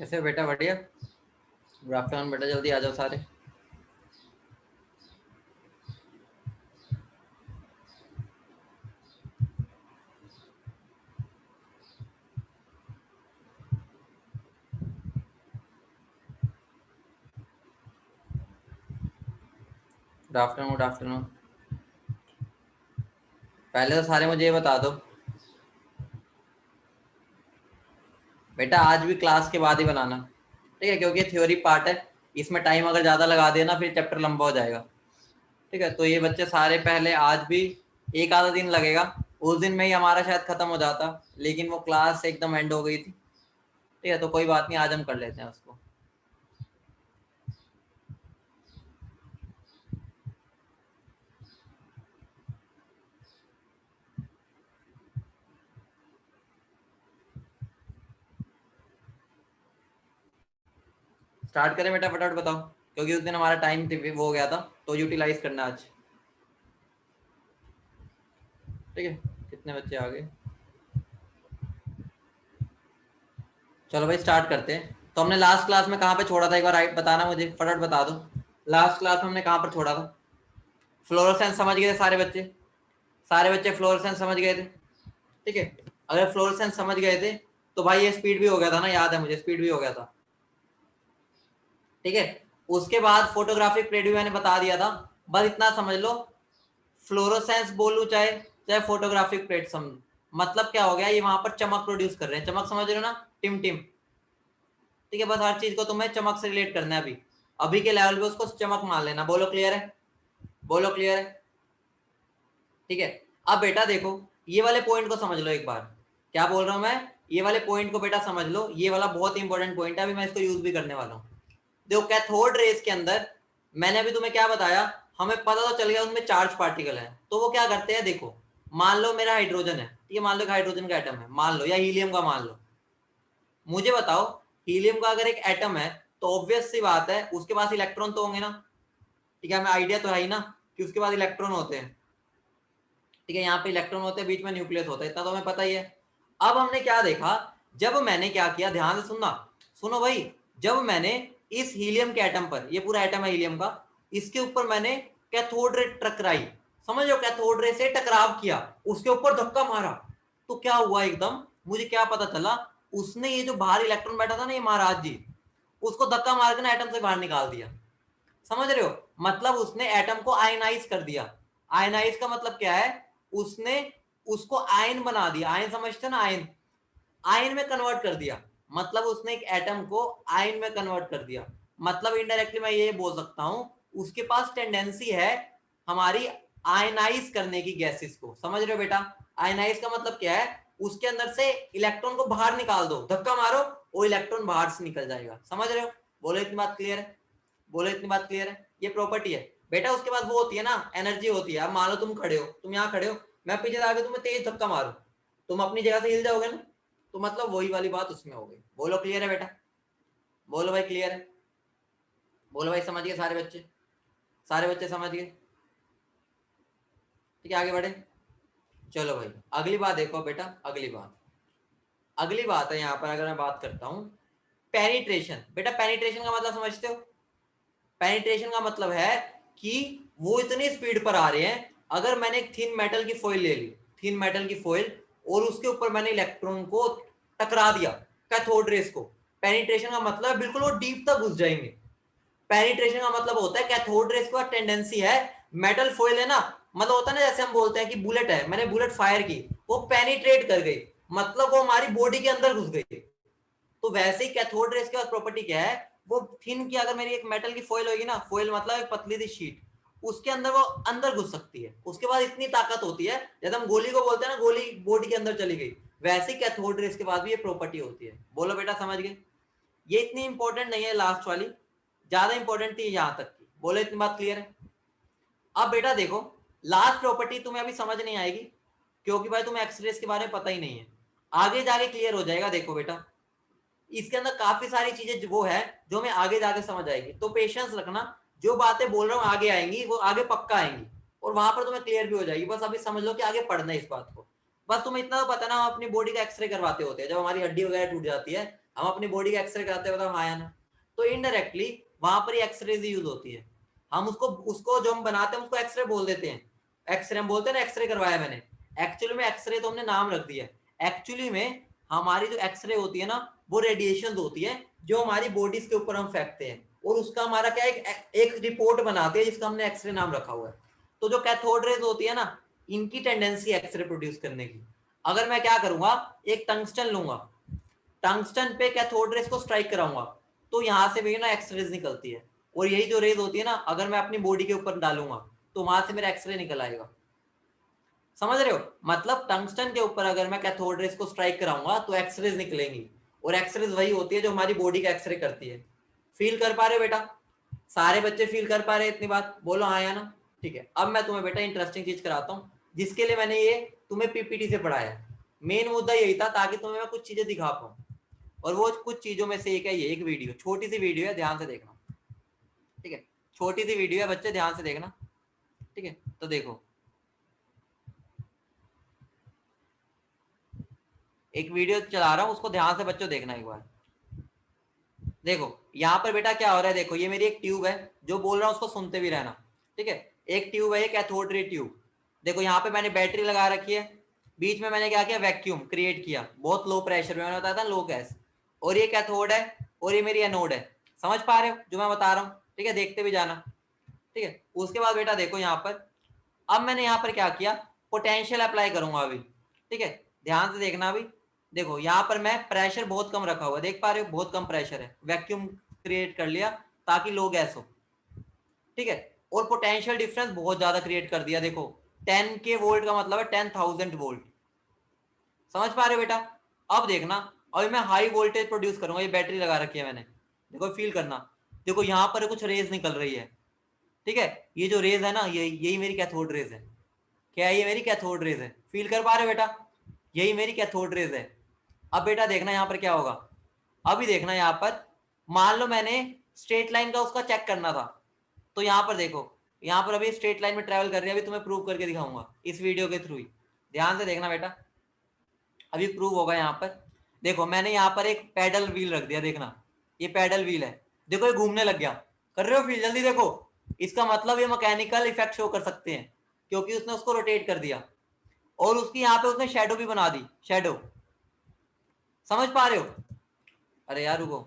कैसे बेटा? बढ़िया। गुड आफ्टरनून बेटा, जल्दी आ जाओ सारे। Good afternoon, good afternoon. पहले तो सारे मुझे ये बता दो बेटा, आज भी क्लास के बाद ही बनाना, ठीक है? क्योंकि थ्योरी पार्ट है, इसमें टाइम अगर ज़्यादा लगा देना फिर चैप्टर लंबा हो जाएगा, ठीक है? तो ये बच्चे सारे पहले, आज भी एक आधा दिन लगेगा, उस दिन में ही हमारा शायद खत्म हो जाता, लेकिन वो क्लास एकदम एंड हो गई थी, ठीक है? तो कोई बात नहीं, आज हम कर लेते हैं उसको। स्टार्ट करें बेटा? फटाफट बताओ, क्योंकि उस दिन हमारा टाइम वो हो गया था, तो यूटिलाइज करना आज, ठीक है? कितने बच्चे आ गए? चलो भाई स्टार्ट करते हैं। तो हमने लास्ट क्लास में कहाँ पे छोड़ा था, एक बार राइट बताना मुझे, फटाफट बता दो। लास्ट क्लास में हमने कहाँ पर छोड़ा था? फ्लोरोसेंस समझ गए थे सारे बच्चे? सारे बच्चे फ्लोरोसेंस समझ गए थे, ठीक है? अगर फ्लोरोसेंस समझ गए थे तो भाई ये स्पीड भी हो गया था ना, याद है मुझे, स्पीड भी हो गया था, ठीक है? उसके बाद फोटोग्राफिक पीरियड भी मैंने बता दिया था। बस इतना समझ लो, फ्लोरोसेंस बोलूं चाहे चाहे फोटोग्राफिक पीरियड समझ, मतलब क्या हो गया, ये वहां पर चमक प्रोड्यूस कर रहे हैं, चमक समझ रहे हो ना? टिम टिम, ठीक है? बस हर चीज को तुम्हें चमक से रिलेट करना है। अभी अभी के लेवल पे उसको चमक मान लेना। बोलो क्लियर है? बोलो क्लियर है? ठीक है। अब बेटा देखो, ये वाले पॉइंट को समझ लो एक बार। क्या बोल रहा हूं मैं? ये वाले पॉइंट को बेटा समझ लो, ये वाला बहुत इंपॉर्टेंट पॉइंट है, अभी मैं इसको यूज भी करने वाला हूँ। देखो, कैथोड रेस के अंदर मैंने अभी तुम्हें क्या बताया, हमें पता तो चल गया उसमें चार्ज पार्टिकल है, तो वो क्या करते हैं, देखो मान लो मेरा हाइड्रोजन है, ठीक है? मान लो हाइड्रोजन का एटम है, मान लो, या हीलियम का मान लो। मुझे बताओ, हीलियम का अगर एक एटम है तो ऑब्वियस सी बात है उसके पास इलेक्ट्रॉन तो होंगे ना, ठीक है? हमें आइडिया तो है ही ना कि उसके पास इलेक्ट्रॉन होते हैं, ठीक है? यहाँ पे इलेक्ट्रॉन होते हैं, बीच में न्यूक्लियस होता है, इतना तो हमें पता ही है। अब हमने क्या देखा, जब मैंने क्या किया, ध्यान से सुनना, सुनो भाई। जब मैंने इस हीलियम के एटम पर, ये पूरा एटम है हीलियम का, इसके ऊपर मैंने कैथोड रे टकराई, समझ लो, कैथोड रे से टकराव किया, उसके ऊपर धक्का मारा, तो क्या हुआ, एकदम मुझे क्या पता चला, उसने ये जो बाहर इलेक्ट्रॉन बैठा था ना, ये महाराज जी, उसको धक्का मार के ना एटम से बाहर निकाल दिया। समझ रहे हो? मतलब उसने एटम को आयनाइज कर दिया। आयनाइज का मतलब क्या है, उसने उसको आयन बना दिया। आयन समझते ना, आयन, आयन में कन्वर्ट कर दिया। मतलब उसने एक एटम को आयन में कन्वर्ट कर दिया। मतलब इनडायरेक्टली मैं ये बोल सकता हूं, उसके पास टेंडेंसी है हमारी आयनाइज करने की गैसेस को। समझ रहे हो बेटा? आयनाइज का मतलब क्या है, उसके अंदर से इलेक्ट्रॉन को बाहर निकाल दो, धक्का मारो, वो इलेक्ट्रॉन बाहर से निकल जाएगा। समझ रहे हो? बोलो इतनी बात क्लियर है? बोलो इतनी बात क्लियर है? ये प्रॉपर्टी है बेटा। उसके बाद वो होती है ना, एनर्जी होती है। अब मान लो तुम खड़े हो, तुम यहाँ खड़े हो, मैं पीछे से आके तुम्हें तेज धक्का मारू, तुम अपनी जगह से हिल जाओगे ना, तो मतलब वही वाली बात उसमें हो गई। बोलो क्लियर है बेटा? बोलो भाई क्लियर है? बोलो भाई, समझ गए सारे बच्चे? सारे बच्चे समझ गए? ठीक है, आगे बढ़े। चलो भाई, अगली बात देखो बेटा, अगली बात, अगली बात है यहाँ पर, अगर मैं बात करता हूँ पेनिट्रेशन। बेटा पेनिट्रेशन का मतलब समझते हो? पेनिट्रेशन का मतलब है कि वो इतनी स्पीड पर आ रहे हैं, अगर मैंने एक थिन मेटल की फॉइल ले ली, थिन मेटल की फॉइल, और उसके ऊपर मैंने इलेक्ट्रॉन को टकरा दिया, कैथोड रेस को, पेनिट्रेशन का मतलब बिल्कुल वो डीप तक घुस जाएंगे। पेनिट्रेशन का मतलब होता है, कैथोड रेस का टेंडेंसी है, मेटल फॉइल है ना, मतलब होता है ना, जैसे हम बोलते हैं कि बुलेट है, मैंने बुलेट फायर की, वो पेनिट्रेट कर गई, मतलब वो हमारी बॉडी के अंदर घुस गई। तो वैसे ही कैथोड रेस के पास प्रॉपर्टी क्या है, वो थिन की, अगर मेरी एक मेटल की फॉइल होगी ना, फॉइल मतलब एक पतली सी शीट, उसके अंदर वो अंदर घुस सकती है, उसके बाद इतनी ताकत होती है, जैसे हम गोली को बोलते हैं ना, गोली बॉडी के अंदर चली गई, वैसे ही कैथोड रेस के बाद भी ये प्रॉपर्टी होती है। बोलो बेटा समझ गए? ये इतनी इंपॉर्टेंट नहीं है लास्ट वाली, ज्यादा इंपॉर्टेंट थी यहां तक की। बोलो इतनी बात क्लियर है? अब बेटा देखो, लास्ट प्रॉपर्टी तुम्हें अभी समझ नहीं आएगी, क्योंकि भाई तुम्हें एक्सरेस के बारे में पता ही नहीं है, आगे जाके क्लियर हो जाएगा। देखो बेटा, इसके अंदर काफी सारी चीजें वो है जो हमें आगे जाके समझ आएगी, तो पेशेंस रखना, जो बातें बोल रहा हूँ आगे आएंगी, वो आगे पक्का आएंगी, और वहां पर तुम्हें क्लियर भी हो जाएगी। बस अभी समझ लो कि आगे पढ़ना है इस बात को। बस तुम्हें इतना तो पता ना, हम अपनी बॉडी का एक्सरे करवाते होते हैं, जब हमारी हड्डी वगैरह टूट जाती है हम अपनी बॉडी का एक्सरे कराते हैं, बताओ हाँ या ना। तो इनडायरेक्टली वहां पर ही एक्सरे यूज होती है। हम उसको उसको जो हम बनाते हैं उसको एक्सरे बोल देते हैं। एक्सरे हम बोलते हैं ना, एक्सरे करवाया मैंने। एक्चुअली में एक्सरे तो हमने नाम रख दिया। एक्चुअली में हमारी जो एक्सरे होती है ना, वो रेडिएशन होती है जो हमारी बॉडीज के ऊपर हम फेंकते हैं, और उसका हमारा क्या एक रिपोर्ट बनाते हैं जिसका हमने एक्सरे नाम रखा हुआ है। तो जो कैथोड रेज होती है ना, इनकी टेंडेंसी एक्सरे प्रोड्यूस करने की। अगर मैं क्या करूंगा, एक टंगस्टन लूंगा, टंगस्टन पे कैथोड रेज को स्ट्राइक कराऊंगा, तो यहां से भी ना एक्सरेज निकलती है। और यही जो रेज होती है ना, अगर मैं अपनी बॉडी के ऊपर डालूंगा तो वहां से मेरा एक्सरे निकल आएगा। समझ रहे हो? मतलब टंगस्टन के ऊपर अगर मैं कैथोड रेज को स्ट्राइक कराऊंगा तो एक्सरेज निकलेंगी, और एक्सरेज वही होती है जो हमारी बॉडी का एक्सरे करती है। फील कर पा रहे हो बेटा? सारे बच्चे फील कर पा रहे हैं इतनी बात? बोलो हाँ या ना। ठीक है, अब मैं तुम्हें बेटा इंटरेस्टिंग चीज कराता हूँ, जिसके लिए मैंने ये तुम्हें पीपीटी से पढ़ाया। मेन मुद्दा यही था ताकि तुम्हें मैं कुछ चीजें दिखा पाऊँ, और वो कुछ चीजों में से एक है ये एक वीडियो, छोटी सी वीडियो है, ध्यान से देखना। ठीक है, छोटी सी वीडियो है बच्चे, ध्यान से देखना। ठीक है, तो देखो एक वीडियो चला रहा हूँ, उसको ध्यान से बच्चों देखना एक बार। देखो यहाँ पर बेटा क्या हो रहा है, देखो ये मेरी एक ट्यूब है, जो बोल रहा हूँ उसको सुनते भी रहना। ठीक है, एक ट्यूब है, एक कैथोड रे ट्यूब। देखो यहाँ पे मैंने बैटरी लगा रखी है, बीच में मैंने क्या किया, वैक्यूम क्रिएट किया, बहुत लो प्रेशर में, मैंने बताया था लो गैस। और ये कैथोड है और ये मेरी एनोड है। समझ पा रहे हो जो मैं बता रहा हूँ? ठीक है, देखते भी जाना। ठीक है, उसके बाद बेटा देखो यहाँ पर, अब मैंने यहाँ पर क्या किया, पोटेंशियल अप्लाई करूंगा अभी। ठीक है, ध्यान से देखना अभी। देखो यहाँ पर मैं प्रेशर बहुत कम रखा हुआ है, देख पा रहे हो बहुत कम प्रेशर है, वैक्यूम क्रिएट कर लिया ताकि लो गैस हो। ठीक है, और पोटेंशियल डिफरेंस बहुत ज्यादा क्रिएट कर दिया। देखो 10K वोल्ट का मतलब है 10,000 वोल्ट। समझ पा रहे हो बेटा? अब देखना, अभी मैं हाई वोल्टेज प्रोड्यूस करूंगा, ये बैटरी लगा रखी है मैंने। देखो फील करना, देखो यहाँ पर कुछ रेज निकल रही है। ठीक है, ये जो रेज है ना, यही मेरी कैथोड रेज है। क्या है? ये मेरी कैथोड रेज है। फील कर पा रहे हो बेटा? यही मेरी कैथोड रेज है। अब बेटा देखना यहाँ पर क्या होगा। अभी देखना यहाँ पर, मान लो मैंने स्ट्रेट लाइन का उसका चेक करना था, तो यहाँ पर देखो, यहाँ पर अभी स्ट्रेट लाइन में ट्रेवल कर रही है, अभी तुम्हें प्रूव करके दिखाऊंगा इस वीडियो के थ्रू ही। ध्यान से देखना बेटा, अभी प्रूव होगा यहाँ पर। देखो मैंने यहाँ पर एक पैडल व्हील रख दिया, देखना ये पैडल व्हील है, देखो ये घूमने लग गया। कर रहे हो फील? जल्दी देखो, इसका मतलब ये मैकेनिकल इफेक्ट शो कर सकते हैं, क्योंकि उसने उसको रोटेट कर दिया, और उसकी यहाँ पे उसने शेडो भी बना दी, शेडो। समझ पा रहे हो? अरे यार रुको।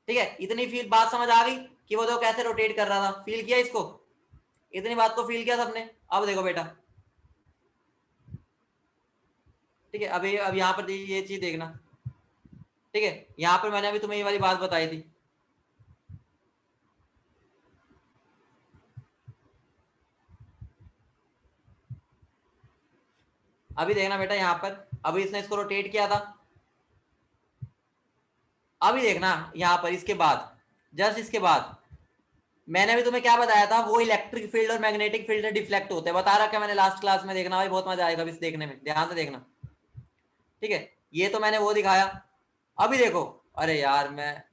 ठीक है, इतनी फील बात समझ आ गई कि वो देखो कैसे रोटेट कर रहा था, फील किया इसको? इतनी बात को फील किया सबने? अब देखो बेटा, ठीक है, अब यहाँ पर ये चीज देखना। ठीक है, यहाँ पर मैंने अभी तुम्हें ये वाली बात बताई थी। अभी देखना बेटा यहाँ पर, अभी इसने इसको रोटेट किया था। अभी देखना यहाँ पर, इसके बाद, जस्ट इसके बाद मैंने अभी तुम्हें क्या बताया था, वो इलेक्ट्रिक फील्ड और मैग्नेटिक फील्ड डिफ्लेक्ट होते हैं, बता रखा है मैंने लास्ट क्लास में। देखना भाई, बहुत मजा आएगा इस देखने में, ध्यान से देखना। ठीक है, ये तो मैंने वो दिखाया। अभी देखो, अरे यार मैं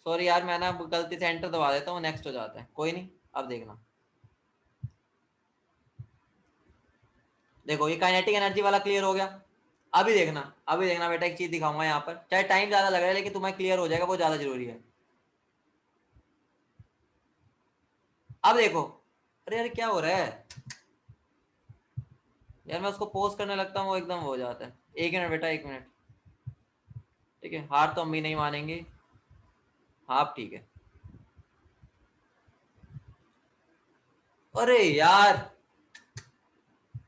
सॉरी यार, मैं ना गलती से एंटर दबा देता हूँ, नेक्स्ट हो जाता है, कोई नहीं। अब देखना, देखो ये काइनेटिक एनर्जी वाला क्लियर हो गया। अभी देखना, अभी देखना बेटा, एक चीज दिखाऊंगा यहाँ पर, चाहे टाइम ज्यादा लग रहा है लेकिन तुम्हें क्लियर हो जाएगा, वो ज्यादा जरूरी है। अब देखो, अरे यार क्या हो रहा है यार, मैं उसको पोस्ट करने लगता हूँ वो एकदम हो जाता है। एक मिनट बेटा, एक मिनट। ठीक है, हार तो हम भी नहीं मानेंगे। हाँ ठीक है। अरे यार,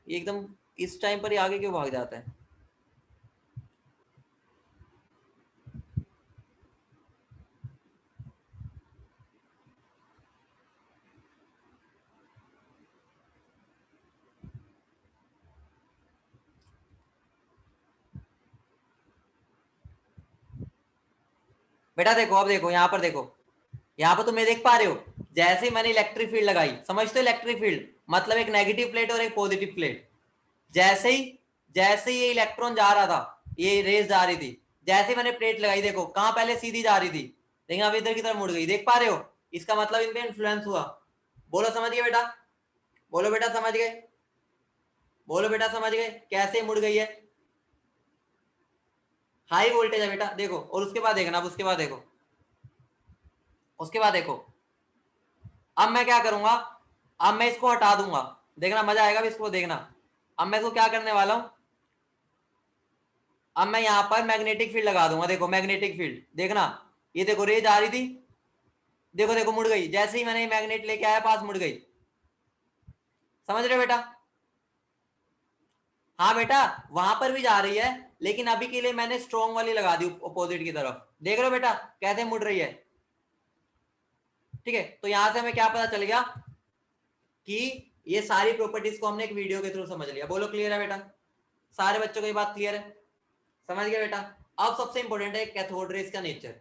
ये एकदम इस टाइम पर ही आगे क्यों भाग जाता है? बेटा देखो, अब देखो यहाँ पर, देखो यहाँ पर तुम ये देख पा रहे हो, जैसे ही मैंने इलेक्ट्रिक फील्ड लगाई, समझते हो इलेक्ट्रिक फील्ड मतलब एक नेगेटिव प्लेट और एक पॉजिटिव प्लेट। जैसे ही जैसे ही ये इलेक्ट्रॉन जा रहा था, ये रेस जा रही थी, जैसे ही मैंने प्लेट लगाई, देखो कहाँ पहले सीधी जा रही थी, लेकिन अब इधर की तरफ मुड़ गई, देख पा रहे हो? इसका मतलब इन पे इन्फ्लुएंस हुआ। बोलो समझ गए बेटा? बोलो बेटा समझ गए? बोलो बेटा समझ गए कैसे मुड़ गई है? हाई वोल्टेज है बेटा, देखो। और उसके बाद देखना, अब उसके बाद देखो, उसके बाद देखो, अब मैं क्या करूंगा, अब मैं इसको हटा दूंगा, देखना मजा आएगा भी इसको देखना। अब मैं इसको क्या करने वाला हूं, अब मैं यहां पर मैग्नेटिक फील्ड लगा दूंगा, देखो मैग्नेटिक फील्ड, देखना ये देखो रेज आ रही थी, देखो देखो मुड़ गई, जैसे ही मैंने मैग्नेट लेके आया पास मुड़ गई, समझ रहे हो बेटा? हाँ बेटा, वहां पर भी जा रही है, लेकिन अभी के लिए मैंने स्ट्रॉन्ग वाली लगा दी अपोजिट की तरफ, देख रहे हो बेटा कैसे मुड़ रही है? ठीक है, तो यहां से हमें क्या पता चल गया कि ये सारी प्रॉपर्टीज को हमने एक वीडियो के थ्रू समझ लिया। बोलो क्लियर है बेटा? सारे बच्चों को ये बात क्लियर है? समझ गया बेटा? अब सबसे इंपॉर्टेंट है कैथोड रेज का नेचर।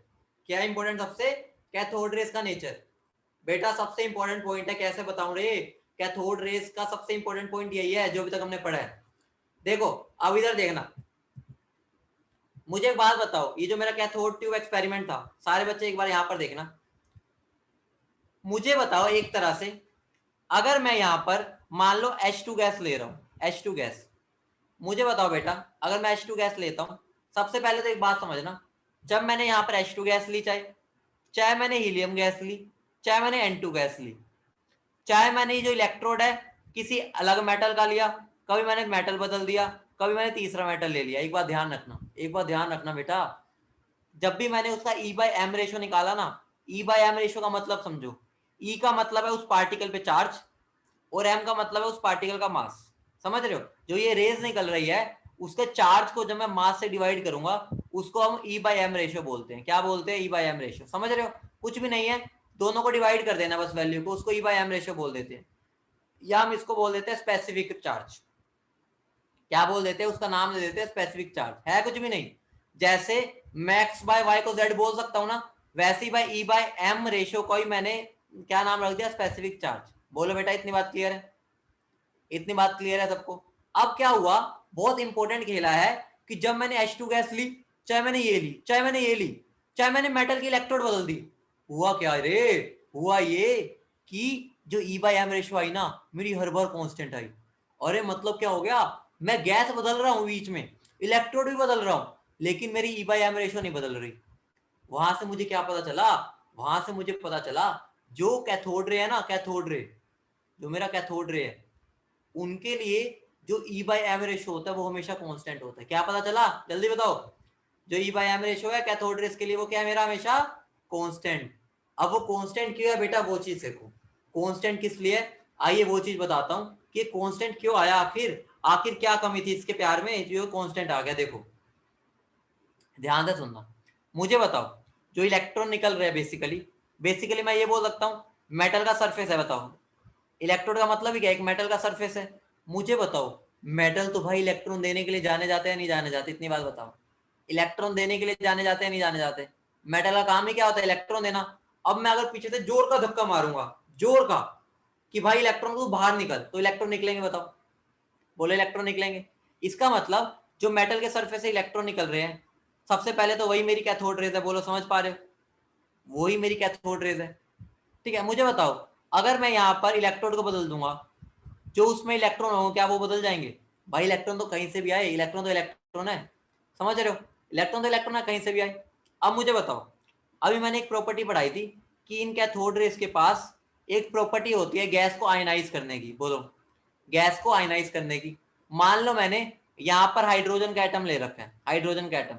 क्या इंपॉर्टेंट सबसे? कैथोड रेज का नेचर। बेटा सबसे इंपॉर्टेंट पॉइंट है, कैसे बताऊं रे? कैथोड रेज का सबसे इंपॉर्टेंट पॉइंट यही है जो अभी तक हमने पढ़ा है। देखो अब इधर देखना, मुझे एक बात बताओ, ये जो मेरा कैथोड ट्यूब एक्सपेरिमेंट था, सारे बच्चे एक बार यहां पर देखना, मुझे बताओ एक तरह से, अगर मैं यहां पर मान लो H2 गैस ले रहा हूं, H2 गैस, मुझे बताओ बेटा, अगर मैं H2 गैस लेता हूं, सबसे पहले तो एक बात समझना, जब मैंने यहां पर H2 गैस ली, चाहे चाहे मैंने हीलियम गैस ली, चाहे मैंने N2 गैस ली, चाहे मैंने ये जो इलेक्ट्रोड है किसी अलग मेटल का लिया, कभी मैंने मेटल बदल दिया, कभी मैंने तीसरा मेटल ले लिया, एक बात ध्यान रखना, एक बात ध्यान रखना बेटा, जब भी मैंने उसका E/m रेशो निकाला ना, E/m रेशो का मतलब समझो, E का मतलब है उस पार्टिकल पे चार्ज, और m का मतलब है उस पार्टिकल का मास। समझ रहे हो? जो ये रेज निकल रही है उसके चार्ज को जब मैं मास से डिवाइड करूंगा, उसको हम E/m रेशो बोलते हैं। क्या बोलते हैं? E/m ratio. समझ रहे हो? कुछ भी नहीं है, दोनों को डिवाइड कर देना बस वैल्यू को, उसको E/m रेशो बोल देते हैं, या हम इसको बोल देते हैं स्पेसिफिक चार्ज। क्या बोल देते हैं? उसका नाम दे देते हैं स्पेसिफिक चार्ज। है कुछ भी नहीं, जैसे मैक्स बाय वाई को जेड बोल सकता हूं ना, वैसे ही बाय E/m रेशो को ही मैंने क्या नाम रख दिया? Specific charge. बोलो बेटा इतनी बात क्लियर है? इतनी बात क्लियर है सबको? अब क्या हुआ, बहुत इंपॉर्टेंट खेला है, कि जब मैंने H2 गैस ली, चाहे मैंने ये ली, चाहे मैंने ये ली, चाहे मैंने मेटल की इलेक्ट्रोड बदल दी, हुआ क्या रे? हुआ ये कि जो E/m रेशो आई ना, मेरी हर बार कांस्टेंट आई। अरे मतलब क्या हो गया, मैं गैस बदल रहा हूं बीच में, इलेक्ट्रोड भी बदल रहा हूं, लेकिन मेरी E/m रेशो नहीं बदल रही। वहां से मुझे क्या पता चला? वहां से मुझे पता चला जो कैथोड रे है ना, कैथोड रे, जो मेरा कैथोड रे है, उनके लिए जो E/m रेशो होता है वो हमेशा कांस्टेंट होता है। क्या पता चला? जल्दी बताओ। जो E/m रेशो है कैथोड रेस के लिए, वो क्या है मेरा? हमेशा कांस्टेंट। अब वो कांस्टेंट क्यों है बेटा, वो चीज देखो, कांस्टेंट किस लिए? आइए वो चीज बताता हूं कि कांस्टेंट क्यों आया, आखिर आखिर क्या कमी थी इसके प्यार में जो कांस्टेंट आ गया। देखो ध्यान से सुनना, मुझे बताओ, जो इलेक्ट्रॉन निकल रहे हैं, बेसिकली बेसिकली मैं ये बोल सकता हूँ मेटल का सरफेस है, बताओ इलेक्ट्रोड का मतलब ही क्या? एक मेटल का सरफेस है। मुझे बताओ, मेटल तो भाई इलेक्ट्रॉन देने के लिए जाने जाते हैं नहीं जाने जाते? इतनी बात बताओ, इलेक्ट्रॉन देने के लिए जाने जाते हैं नहीं जाने जाते? मेटल का काम ही क्या होता है? इलेक्ट्रॉन देना। अब मैं अगर पीछे से जोर का धक्का मारूंगा, जोर का, कि भाई इलेक्ट्रॉन को बाहर निकल, तो इलेक्ट्रॉन निकलेंगे? बताओ, बोले इलेक्ट्रॉन निकलेंगे। इसका मतलब जो मेटल के सरफेस से इलेक्ट्रॉन निकल रहे हैं, सबसे पहले तो वही मेरी कैथोड रेज है। बोलो समझ पा रहे हो? वही मेरी कैथोड रेज है। ठीक है, मुझे बताओ, अगर मैं यहाँ पर इलेक्ट्रोड को बदल दूंगा, जो उसमें इलेक्ट्रॉन हो क्या वो बदल जाएंगे? भाई इलेक्ट्रॉन तो कहीं से भी आए, इलेक्ट्रॉन तो इलेक्ट्रॉन है। समझ रहे हो? इलेक्ट्रॉन तो इलेक्ट्रॉन है, कहीं से भी आए। अब मुझे बताओ, अभी मैंने एक प्रॉपर्टी पढ़ाई थी कि इन कैथोड रेज के पास एक प्रॉपर्टी होती है गैस को आयनाइज करने की। बोलो, गैस को आयनाइज करने की। मान लो मैंने यहाँ पर हाइड्रोजन का एटम ले रखा है, हाइड्रोजन का एटम,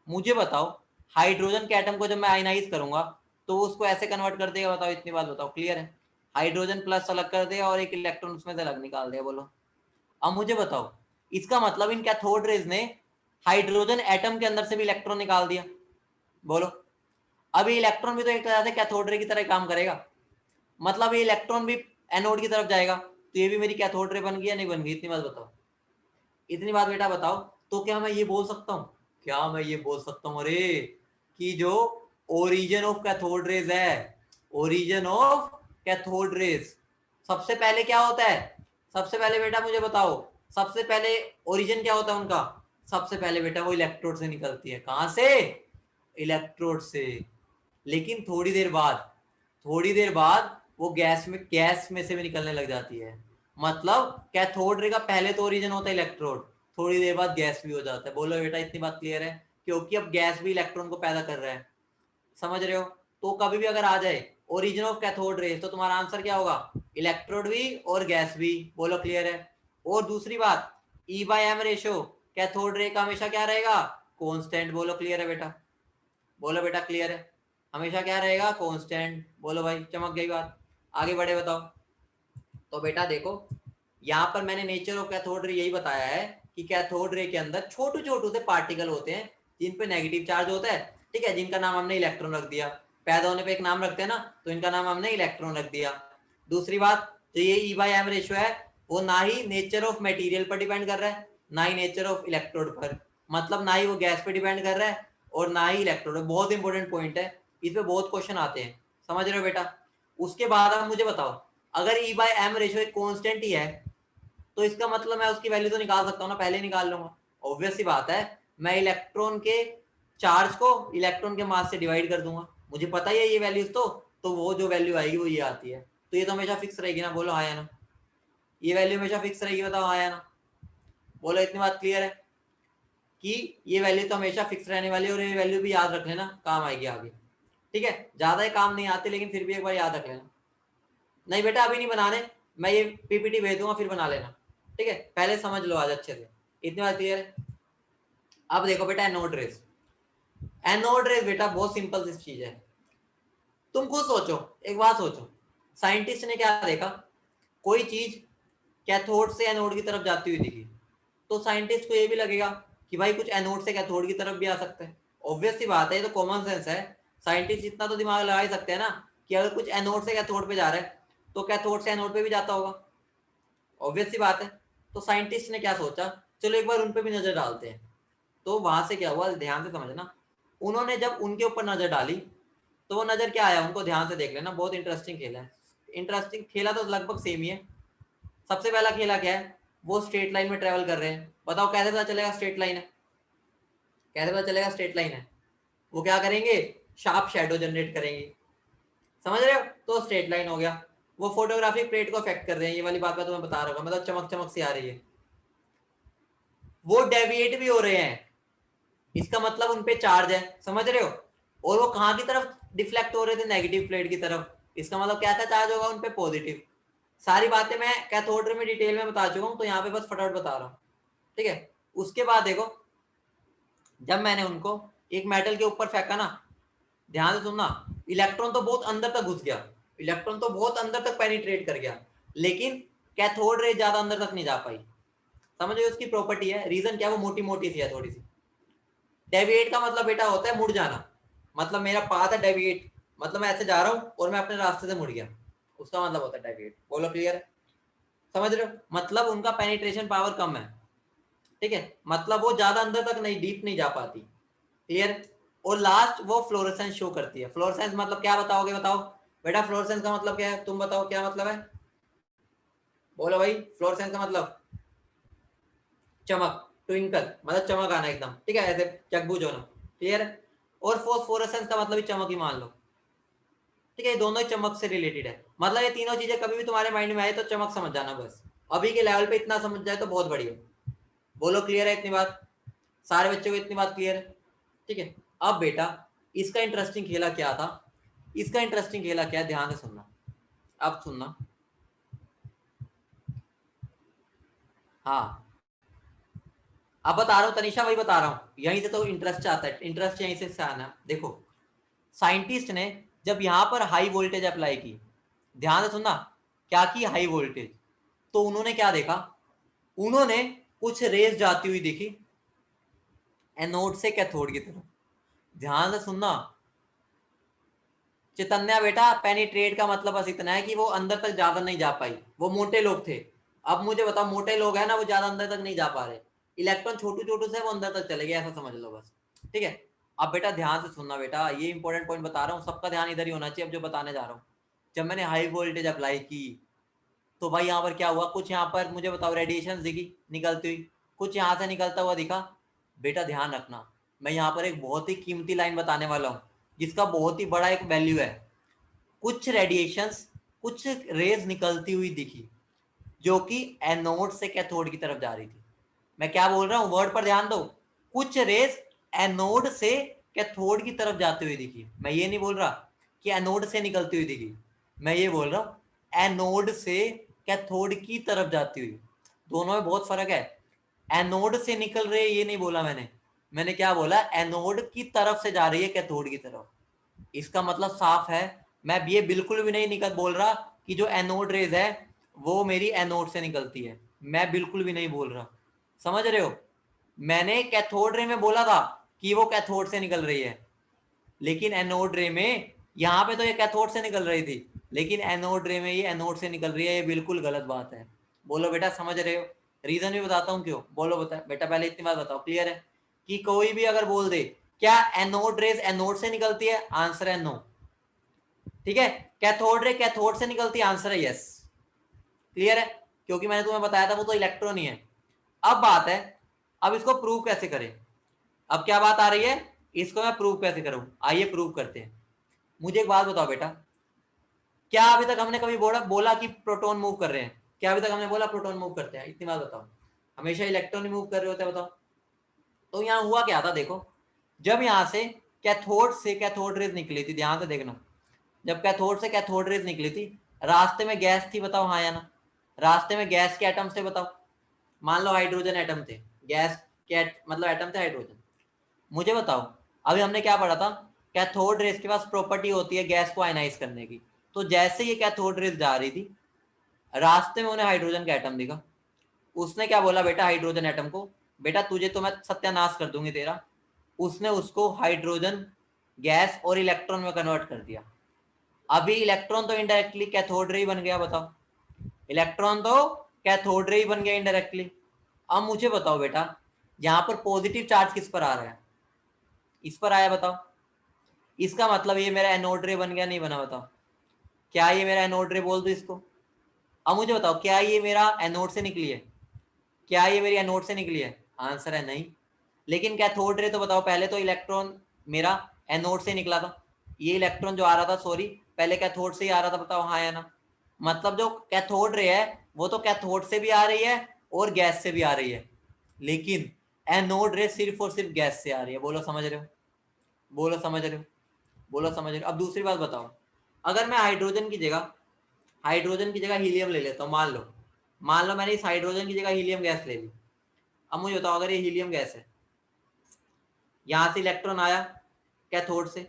मुझे बताओ हाइड्रोजन के एटम को जब मैं आयनाइज करूंगा तो उसको ऐसे कन्वर्ट कर देगा? बताओ, इतनी बात बताओ, क्लियर है? हाइड्रोजन प्लस अलग कर दिया और एक इलेक्ट्रॉन उसमें से अलग निकाल दिया। बोलो अब मुझे बताओ, इसका मतलब इन कैथोड रेज ने हाइड्रोजन एटम के अंदर से भी इलेक्ट्रॉन निकाल दिया। बोलो, अभी इलेक्ट्रॉन भी तो एक तरह से कैथोड रे की तरह काम करेगा, मतलब ये इलेक्ट्रॉन भी एनोड की तरफ जाएगा, तो ये भी मेरी कैथोड रे बन गई या नहीं बन गई? इतनी बात बताओ, इतनी बात बेटा बताओ। तो क्या मैं ये बोल सकता हूँ, क्या मैं ये बोल सकता हूँ अरे, कि जो ओरिजिन ऑफ कैथोड रेज है, ओरिजिन ऑफ कैथोड रेज, सबसे पहले क्या होता है? सबसे पहले बेटा मुझे बताओ, सबसे पहले ओरिजिन क्या होता है उनका? सबसे पहले बेटा वो इलेक्ट्रोड से निकलती है। कहां से? इलेक्ट्रोड से। लेकिन थोड़ी देर बाद वो गैस में से भी निकलने लग जाती है। मतलब कैथोड रे का पहले तो ओरिजिन होता है इलेक्ट्रोड, थोड़ी देर बाद गैस भी हो जाता है। बोलो बेटा इतनी बात क्लियर है? क्योंकि अब गैस भी इलेक्ट्रॉन को पैदा कर रहा है, समझ रहे हो। तो कभी भी अगर आ जाए ओरिजिन ऑफ कैथोड रेज तो तुम्हारा आंसर क्या होगा, इलेक्ट्रोड भी और गैस भी। बोलो क्लियर है। और दूसरी बात, E by M ratio cathode ray का हमेशा क्या रहेगा, कांस्टेंट। बोलो क्लियर है बेटा, बोलो बेटा क्लियर है, हमेशा क्या रहेगा, कांस्टेंट। बोलो भाई, चमक गई बात। आगे बढ़े, बताओ। तो बेटा देखो, यहाँ पर मैंने नेचर ऑफ कैथोड रे यही बताया है कि कैथोड रे के अंदर छोटे छोटे से पार्टिकल होते हैं जिन पे नेगेटिव चार्ज होता है, ठीक है, जिनका नाम हमने इलेक्ट्रॉन रख दिया। पैदा होने पे एक नाम रखते हैं ना, तो इनका नाम हमने इलेक्ट्रॉन रख दिया। दूसरी बात, जो ये ई बाई एम रेशियो है वो ना ही नेचर ऑफ मटेरियल पर डिपेंड कर रहा है, ना ही नेचर ऑफ इलेक्ट्रोड पर, मतलब ना ही वो गैस पे डिपेंड कर रहा है और ना ही इलेक्ट्रोड। बहुत इंपॉर्टेंट पॉइंट है, इस पे बहुत क्वेश्चन आते हैं, समझ रहे हो बेटा। उसके बाद आप मुझे बताओ, अगर ई बाई एम रेशियो एक कॉन्स्टेंट ही है तो इसका मतलब मैं उसकी वैल्यू तो निकाल सकता हूँ ना, पहले निकाल लूंगा। ऑब्वियस सी बात है, मैं इलेक्ट्रॉन के चार्ज को इलेक्ट्रॉन के मास से डिवाइड कर दूंगा, मुझे पता ही है ये वैल्यूज। तो वो जो वैल्यू आएगी वो ये आती है, तो ये तो हमेशा फिक्स रहेगी ना। बोलो हाँ या ना, ये वैल्यू हमेशा फिक्स रहेगी, बताओ हाँ या ना। बोलो, इतनी बात क्लियर है कि ये वैल्यू तो हमेशा फिक्स रहने वाली है, और ये वैल्यू भी याद रख लेना, काम आएगी आगे, ठीक है। ज्यादा ही काम नहीं आते लेकिन फिर भी एक बार याद रख लेना। नहीं बेटा अभी नहीं बनाने, मैं ये पीपीटी भेज दूंगा फिर बना लेना, ठीक है, पहले समझ लो आज अच्छे से। इतनी बात क्लियर है। अब देखो बेटा, एनोड रेस। एनोड रेस बेटा बहुत सिंपल सी चीज है। तुम खुद सोचो, एक बात सोचो, साइंटिस्ट ने क्या देखा, कोई चीज कैथोड से एनोड की तरफ जाती हुई दिखी, तो साइंटिस्ट को ये भी लगेगा कि भाई कुछ एनोड से कैथोड की तरफ भी आ सकता है। ऑब्वियस सी बात है, ये तो कॉमन सेंस है। साइंटिस्ट इतना तो दिमाग लगा ही सकते हैं ना कि अगर कुछ एनोड से कैथोड पे जा रहा है तो कैथोड से एनोड पे भी जाता होगा, ऑब्वियस सी बात है। तो साइंटिस्ट ने क्या सोचा, चलो एक बार उन पे भी नजर डालते हैं। तो वहां से क्या हुआ, ध्यान से समझना। उन्होंने जब उनके ऊपर नजर डाली तो वो नजर क्या आया, उनको ध्यान से देख लेना, बहुत इंटरेस्टिंग खेला है। इंटरेस्टिंग खेला तो लगभग सेम ही है। सबसे पहला खेला क्या है, वो स्ट्रेट लाइन में ट्रेवल कर रहे हैं। बताओ कैसे पता चलेगा स्ट्रेट लाइन है, कैसे पता चलेगा स्ट्रेट लाइन है। वो क्या करेंगे, शार्प शेडो जनरेट करेंगे, समझ रहे हो, तो स्ट्रेट लाइन हो गया। वो फोटोग्राफिक प्लेट को अफेक्ट कर रहे हैं, ये वाली बात मैं तुम्हें बता रहा हूँ, मतलब चमक चमक सी आ रही है। वो डेविएट भी हो रहे हैं, इसका मतलब उनपे चार्ज है, समझ रहे हो। और वो कहाँ की तरफ डिफ्लेक्ट हो रहे थे, नेगेटिव प्लेट की तरफ, इसका मतलब क्या था, चार्ज होगा उनपे पॉजिटिव। सारी बातें मैं कैथोड रे में डिटेल में बता चुका हूँ, तो यहाँ पे बस फटाफट बता रहा हूँ, ठीक है। उसके बाद देखो, जब मैंने उनको एक मेटल के ऊपर फेंका ना, ध्यान से सुनना, इलेक्ट्रॉन तो बहुत अंदर तक घुस गया, इलेक्ट्रॉन तो बहुत अंदर तक पेनिट्रेट कर गया, लेकिन कैथोड रे ज्यादा अंदर तक नहीं जा पाई। समझ रहे हो, उसकी प्रॉपर्टी है, रीजन क्या है, वो मोटी मोटी सी है थोड़ी सी। डेविएट का मतलब बेटा होता है मुड़ जाना, मतलब मेरा पाथ है डेविएट, मतलब मैं ऐसे जा रहा हूँ और मैं अपने रास्ते से मुड़ गया, उसका मतलब होता है डेविएट। बोलो क्लियर है, समझ रहे हो, मतलब उनका पेनिट्रेशन पावर कम है, ठीक है, मतलब वो ज्यादा अंदर तक नहीं, डीप नहीं जा पाती, क्लियर। और लास्ट वो फ्लोरेसेंस शो करती है। फ्लोरेसेंस मतलब क्या, बताओगे, बताओ बेटा, फ्लोरेसेंस का मतलब क्या है, तुम बताओ क्या मतलब है। बोलो भाई, फ्लोरेसेंस का मतलब चमक, ट्विंकल, मतलब चमक आना एकदम, ठीक है, ऐसे चकबूज होना, क्लियर है। और फोस्फोरेसेंस का मतलब भी चमक ही मान लो, ठीक है, दोनों ही चमक से रिलेटेड है। मतलब ये तीनों चीजें कभी भी तुम्हारे माइंड में आए तो चमक समझ जाना बस, अभी के लेवल पे इतना समझ जाए तो बहुत बढ़िया। बोलो क्लियर है इतनी बात, सारे बच्चों को इतनी बात क्लियर है, ठीक है। अब बेटा इसका इंटरेस्टिंग खेला क्या था, इसका इंटरेस्टिंग खेला क्या है, ध्यान से सुनना, अब सुनना। हाँ, अब बता रहा हूँ तनिषा, वही बता रहा हूँ, यहीं से तो इंटरेस्ट आता है, इंटरेस्ट यहीं से आना। देखो, साइंटिस्ट ने जब यहाँ पर हाई वोल्टेज अप्लाई की, ध्यान से सुनना, क्या की, हाई वोल्टेज, तो उन्होंने क्या देखा, उन्होंने कुछ रेस जाती हुई देखी एनोड से कैथोड की तरफ। ध्यान से सुनना चैतन्या बेटा, पेनिट्रेट का मतलब बस इतना है कि वो अंदर तक ज्यादा नहीं जा पाई, वो मोटे लोग थे। अब मुझे बताओ, मोटे लोग हैं ना, वो ज्यादा अंदर तक नहीं जा पा रहे, इलेक्ट्रॉन छोटू छोटू से वो अंदर तक चले गए, ऐसा समझ लो बस, ठीक है। अब बेटा ध्यान से सुनना बेटा, ये इंपॉर्टेंट पॉइंट बता रहा हूँ, सबका ध्यान इधर ही होना चाहिए अब जो बताने जा रहा हूँ। जब मैंने हाई वोल्टेज अप्लाई की तो भाई यहाँ पर क्या हुआ, कुछ यहाँ पर मुझे बताओ रेडिएशन दिखी निकलती हुई, कुछ यहाँ से निकलता हुआ दिखा। बेटा ध्यान रखना, मैं यहाँ पर एक बहुत ही कीमती लाइन बताने वाला हूँ जिसका बहुत ही बड़ा एक वैल्यू है। कुछ रेडिएशंस, कुछ रेज निकलती हुई दिखी जो कि एनोड से कैथोड की तरफ जा रही थी। मैं क्या बोल रहा हूँ, वर्ड पर ध्यान दो, कुछ रेज एनोड से कैथोड की तरफ जाते हुए दिखी। मैं ये नहीं बोल रहा कि एनोड से निकलती हुई दिखी, मैं ये बोल रहा हूं एनोड से कैथोड की तरफ जाती हुई। दोनों में बहुत फर्क है। एनोड से निकल रही है ये नहीं बोला मैंने क्या बोला, एनोड की तरफ से जा रही है कैथोड की तरफ। इसका मतलब साफ है, मैं ये बिल्कुल भी नहीं निकल बोल रहा कि जो एनोड रेज है वो मेरी एनोड से निकलती है, मैं बिल्कुल भी नहीं बोल रहा। समझ रहे हो, मैंने कैथोड रे में बोला था कि वो कैथोड से निकल रही है, लेकिन एनोड रे में यहाँ पे तो ये कैथोड से निकल रही थी, लेकिन एनोड रे में ये एनोड से निकल रही है, ये बिल्कुल गलत बात है। बोलो बेटा समझ रहे हो, रीजन भी बताता हूँ क्यों। बोलो बता बेटा, पहले इतनी बात बताओ, क्लियर है कि कोई भी अगर बोल दे क्या एनोड रेज एनोड से निकलती है, आंसर है नो। ठीक है, कैथोड रे कैथोड से निकलती है, आंसर है यस। क्लियर है, क्योंकि मैंने तुम्हें बताया था वो तो इलेक्ट्रॉन ही है। अब बात है, अब इसको प्रूव कैसे करें। अब क्या बात आ रही है, इसको मैं प्रूव कैसे करूं, आइए प्रूव करते हैं। मुझे एक बात बताओ बेटा, क्या अभी तक हमने कभी बोला कि प्रोटॉन मूव कर रहे हैं? क्या अभी तक हमने बोला प्रोटॉन मूव करते हैं? इतनी बात बताओ, हमेशा इलेक्ट्रॉन ही मूव कर रहे होते हैं, बताओ। तो यहाँ हुआ क्या था, देखो, जब यहाँ से कैथोड रेज निकली थी, ध्यान से देखना, जब कैथोड से कैथोड रेज निकली थी, रास्ते में गैस थी, बताओ हाँ या ना। रास्ते में गैस के एटम थे, बताओ। मान लो हाइड्रोजन एटम थे, गैस के मतलब एटम थे हाइड्रोजन। मुझे बताओ, अभी हमने क्या पढ़ा था, कैथोड रेज के पास प्रॉपर्टी होती है गैस को आयनाइज करने की। तो जैसे ये कैथोड रेज जा रही थी, रास्ते में उन्हें हाइड्रोजन का एटम दिखा। उसने क्या बोला बेटा हाइड्रोजन एटम को, बेटा तुझे तो मैं सत्यानाश कर दूंगी तेरा। उसने उसको हाइड्रोजन गैस और इलेक्ट्रॉन में कन्वर्ट कर दिया। अभी इलेक्ट्रॉन तो इनडायरेक्टली कैथोड रे बन गया, बताओ। इलेक्ट्रॉन तो कैथोड रे बन गया इनडायरेक्टली। अब मुझे बताओ बेटा, यहाँ पर पॉजिटिव चार्ज किस पर आ रहा है, इस पर आया, बताओ। इसका मतलब ये मेरा एनोड रे बन गया, नहीं बना, बताओ। क्या ये मेरा एनोड रे बोल दो इसको। अब मुझे बताओ, क्या ये मेरा एनोड से निकली है? क्या ये मेरी एनोड से निकली है? आंसर है नहीं। लेकिन कैथोड रे तो बताओ, पहले तो इलेक्ट्रॉन मेरा एनोड से निकला था, ये इलेक्ट्रॉन जो आ रहा था, सॉरी, पहले कैथोड से ही आ रहा था, बताओ हाँ या ना। मतलब जो कैथोड रे है वो तो कैथोड से भी आ रही है और गैस से भी आ रही है, लेकिन एनोड रे सिर्फ और सिर्फ गैस से आ रही है। बोलो समझ रहे हो, बोलो समझ रहे हो, बोलो समझ रहे हो। अब दूसरी बात बताओ, अगर मैं हाइड्रोजन की जगह हीलियम ले लेता हूँ, मान लो मैंने इस हाइड्रोजन की जगह हीलियम गैस ले ली। अब मुझे बताओ, अगर ये हीलियम गैस है, यहां से इलेक्ट्रॉन आया कैथोड से,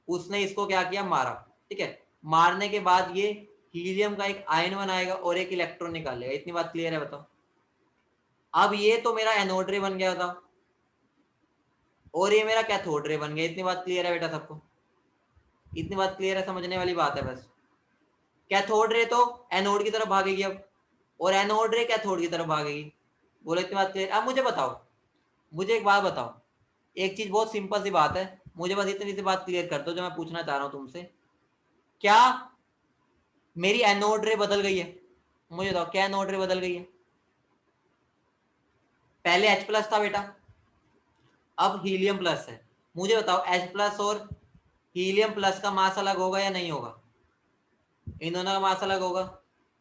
उसने इसको क्या किया, मारा। ठीक है, मारने के बाद ये हीलियम का एक आयन बनाएगा और एक इलेक्ट्रॉन निकालेगा। इतनी बात क्लियर है, बताओ। अब ये तो मेरा एनोड रे बन गया था और ये मेरा कैथोड रे बन गया। इतनी बात क्लियर है बेटा सबको, इतनी बात क्लियर है, समझने वाली बात है बस। कैथोड रे तो एनोड की तरफ भागेगी अब, और एनोड रे कैथोड की तरफ भागेगी। बोलो इतनी बात क्लियर। अब मुझे बताओ, मुझे एक बात बताओ, एक चीज बहुत सिंपल सी बात है, मुझे बस इतनी सी बात क्लियर कर दो जो मैं पूछना चाह रहा हूं तुमसे। क्या मेरी एनोड रे बदल गई है? मुझे बताओ, क्या एनोड रे बदल गई है? पहले H प्लस था बेटा, अब हीलियम प्लस है। मुझे बताओ, H प्लस और हीलियम प्लस का मास अलग होगा या नहीं होगा? इन दोनों का मास अलग होगा।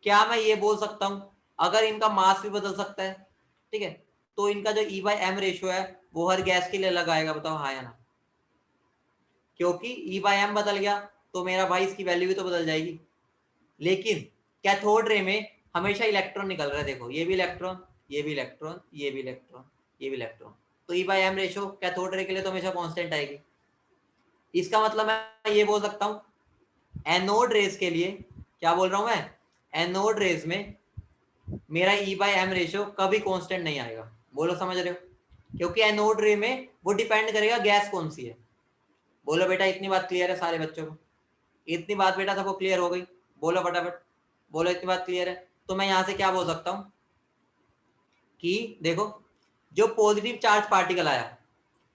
क्या मैं ये बोल सकता हूं, अगर इनका मास भी बदल सकता है, ठीक है, तो इनका जो E बाई एम रेशियो है वो हर गैस के लिए अलग आएगा, बताओ हाँ या ना। क्योंकि E बाई एम बदल गया तो मेरा भाई इसकी वैल्यू भी तो बदल जाएगी। लेकिन कैथोड रे में हमेशा इलेक्ट्रॉन निकल रहा है, देखो ये भी इलेक्ट्रॉन, ये भी इलेक्ट्रॉन, ये भी इलेक्ट्रॉन, ये भी इलेक्ट्रॉन, तो E by M ratio cathode ray के लिए तो हमेशा कांस्टेंट आएगी। इसका मतलब मैं ये बोल सकता हूं एनोड रेस के लिए, क्या बोल रहा हूं मैं, एनोड रेस में मेरा E बाई एम रेशियो कभी कांस्टेंट नहीं आएगा। बोलो समझ रहे हो, क्योंकि एनोड रे में वो डिपेंड करेगा गैस कौन सी है। बोलो बेटा इतनी बात क्लियर है सारे बच्चों को? इतनी बात बेटा सबको क्लियर हो गई? बोलो फटाफट, बोलो इतनी बात क्लियर है? तो मैं यहां से क्या बोल सकता हूं कि देखो, जो पॉजिटिव चार्ज पार्टिकल आया,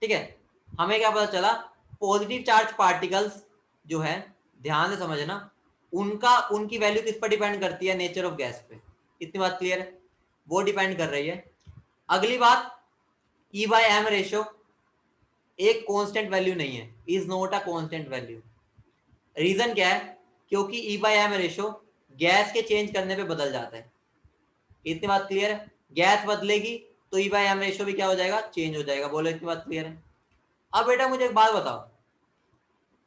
ठीक है, हमें क्या पता चला, पॉजिटिव चार्ज पार्टिकल्स जो है, ध्यान से समझना, उनका उनकी वैल्यू किस पर डिपेंड करती है, नेचर ऑफ गैस पे। इतनी बात क्लियर है, वो डिपेंड कर रही है। अगली बात, ई बाय एम रेशियो एक कांस्टेंट वैल्यू नहीं है, is not a constant value. Reason क्या है, क्योंकि E by M ratio gas के चेंज करने पे बदल जाता है। इतनी बात क्लियर है, गैस बदलेगी तो ई बाय एम रेशियो भी क्या हो जाएगा, चेंज हो जाएगा। बोलो इतनी बात क्लियर है? अब बेटा मुझे एक बात बताओ,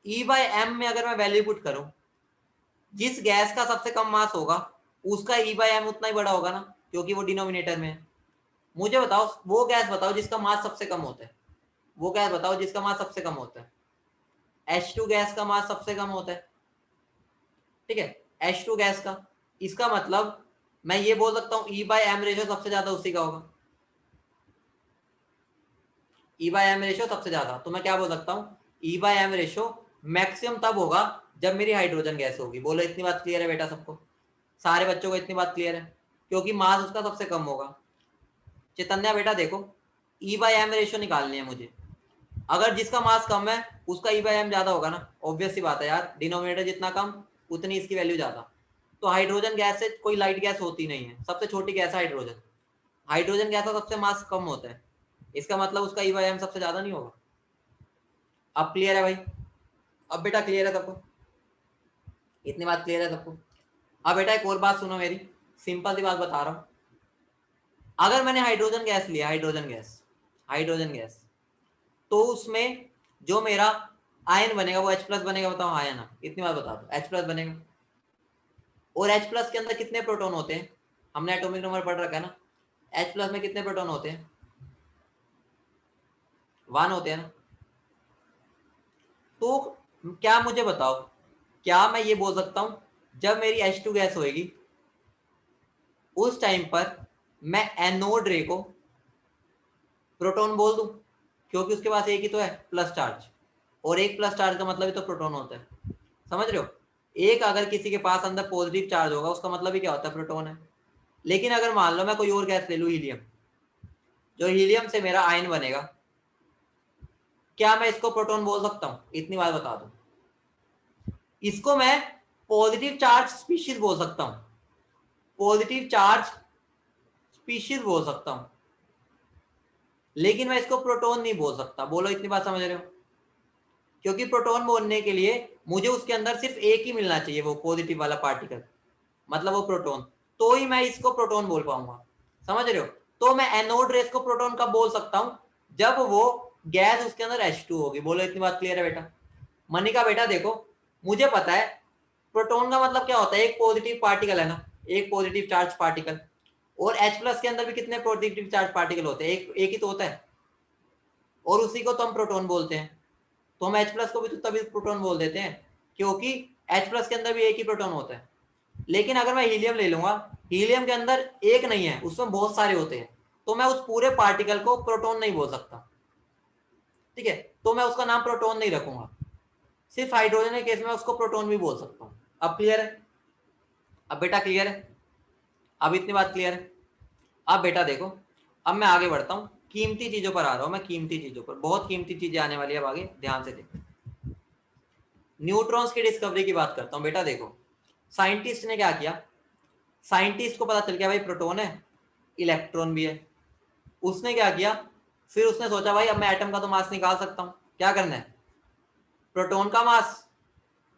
E/m में अगर मैं वैल्यू पुट करूं, जिस गैस का सबसे कम मास होगा उसका E/m उतना ही बड़ा होगा ना, क्योंकि वो डिनोमिनेटर में है। मुझे बताओ वो गैस बताओ जिसका मास सबसे कम होता है, वो गैस बताओ जिसका मास सबसे कम होता है। H2 गैस का मास सबसे कम होता है, ठीक है, H2 गैस का। इसका मतलब मैं ये बोल सकता हूँ E/m रेशियो सबसे ज्यादा उसी का होगा, E/m रेशियो सबसे ज्यादा। तो मैं क्या बोल सकता हूँ, E/m रेशियो मैक्सिमम तब होगा जब मेरी हाइड्रोजन गैस होगी। बोलो इतनी बात क्लियर है बेटा सबको, सारे बच्चों को इतनी बात क्लियर है, क्योंकि मास उसका सबसे कम होगा। चैतन्या बेटा देखो, E/m रेशियो निकालनी है मुझे। अगर जिसका मास कम है उसका E/m ज्यादा होगा ना, ऑब्वियस सी बात है यार, डिनोमिनेटर जितना कम उतनी इसकी वैल्यू ज्यादा। तो हाइड्रोजन गैस से कोई लाइट गैस होती नहीं है, सबसे छोटी गैस है हाइड्रोजन। हाइड्रोजन गैस का सबसे मास कम होता है, इसका मतलब उसका E/m सबसे ज्यादा नहीं होगा। अब क्लियर है भाई, अब बेटा क्लियर है सबको, इतनी बात क्लियर है सबको। अब बेटा एक और बात सुनो मेरी, सिंपल सी बात बता रहा हूं। अगर मैंने हाइड्रोजन गैस लिया, हाइड्रोजन गैस, तो उसमें जो मेरा आयन बनेगा वो H+ बनेगा। बताओ हाँ या ना, इतनी बात बता दो, H+ बनेगा। और H+ के अंदर कितने प्रोटॉन होते हैं, हमने एटॉमिक नंबर पढ़ रखा है ना, H+ में कितने प्रोटॉन होते हैं, 1 होते हैं ना। तो क्या मुझे बताओ, क्या मैं ये बोल सकता हूं जब मेरी H2 गैस होगी उस टाइम पर मैं एनोड रे को प्रोटॉन बोल दूं, क्योंकि उसके पास एक ही तो है प्लस चार्ज, और एक प्लस चार्ज का मतलब ही तो प्रोटॉन होता है, समझ रहे हो। एक अगर किसी के पास अंदर पॉजिटिव चार्ज होगा उसका मतलब ही क्या होता है, प्रोटॉन है। लेकिन अगर मान लो मैं कोई और गैस ले लूं, हीलियम, जो हीलियम से मेरा आयन बनेगा, क्या मैं इसको प्रोटॉन बोल सकता हूं, इतनी बात बता दो। इसको मैं पॉजिटिव चार्ज स्पीशीज बोल सकता हूं, पॉजिटिव चार्ज स्पीशीज बोल सकता हूं, लेकिन मैं इसको प्रोटॉन नहीं बोल सकता। बोलो इतनी बात समझ रहे हो, क्योंकि प्रोटॉन बोलने के लिए मुझे उसके अंदर सिर्फ एक ही मिलना चाहिए, वो पॉजिटिव वाला पार्टिकल, मतलब वो प्रोटॉन, तो ही मैं इसको प्रोटॉन बोल पाऊंगा, समझ रहे हो। तो मैं एनोड रेस को प्रोटॉन का बोल सकता हूं जब वो गैस उसके अंदर H2 होगी। बोलो इतनी बात क्लियर है बेटा। मनिका बेटा देखो, मुझे पता है प्रोटॉन का मतलब क्या होता है, एक पॉजिटिव पार्टिकल है ना, एक पॉजिटिव चार्ज पार्टिकल। और H+ के अंदर भी कितने पॉजिटिव चार्ज पार्टिकल होते हैं, एक ही तो होता है, और उसी को तो हम प्रोटॉन बोलते हैं। तो हम H+ को भी तो तभी प्रोटॉन बोल देते हैं क्योंकि H+ के अंदर भी एक ही प्रोटॉन होता है। लेकिन अगर मैं हीलियम ले लूंगा, हीलियम के अंदर एक नहीं है, उसमें बहुत सारे होते हैं, तो मैं उस पूरे पार्टिकल को प्रोटॉन नहीं बोल सकता, ठीक है। तो मैं उसका नाम प्रोटॉन नहीं रखूंगा, सिर्फ हाइड्रोजन के केस में उसको प्रोटॉन भी बोल सकता हूं। अब क्लियर है, अब बेटा क्लियर है, अब इतनी बात क्लियर है। अब बेटा देखो, अब मैं आगे बढ़ता हूं, कीमती चीजों पर आ रहा हूं मैं, कीमती चीजों पर, बहुत कीमती चीजें आने वाली है अब आगे, ध्यान से देखो। न्यूट्रॉन्स की डिस्कवरी की बात करता हूं बेटा। देखो साइंटिस्ट ने क्या किया, साइंटिस्ट को पता चल गया भाई प्रोटॉन है, इलेक्ट्रॉन भी है। उसने क्या किया, फिर उसने सोचा भाई अब मैं एटम का तो मास निकाल सकता हूं, क्या करना है, प्रोटॉन का मास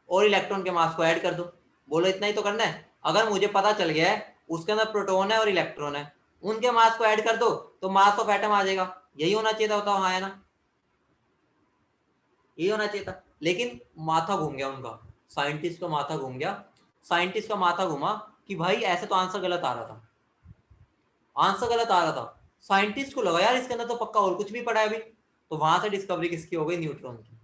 और इलेक्ट्रॉन के मास को ऐड कर दो। बोलो इतना ही तो करना है। अगर मुझे पता चल गया है उसके अंदर प्रोटॉन है और इलेक्ट्रॉन है, उनके मास को ऐड कर दो तो मास ऑफ एटम आ जाएगा। यही होना चाहिए था, बताओ हाँ है ना, यही होना चाहिए था। लेकिन माथा घूम गया उनका, साइंटिस्ट का माथा घूम गया। साइंटिस्ट का माथा घूमा कि भाई ऐसे तो आंसर गलत आ रहा था, आंसर गलत आ रहा था। साइंटिस्ट को लगा यार इसके अंदर तो पक्का और कुछ भी पड़ा है अभी। तो वहां से डिस्कवरी किसकी हो गई, न्यूट्रॉन की।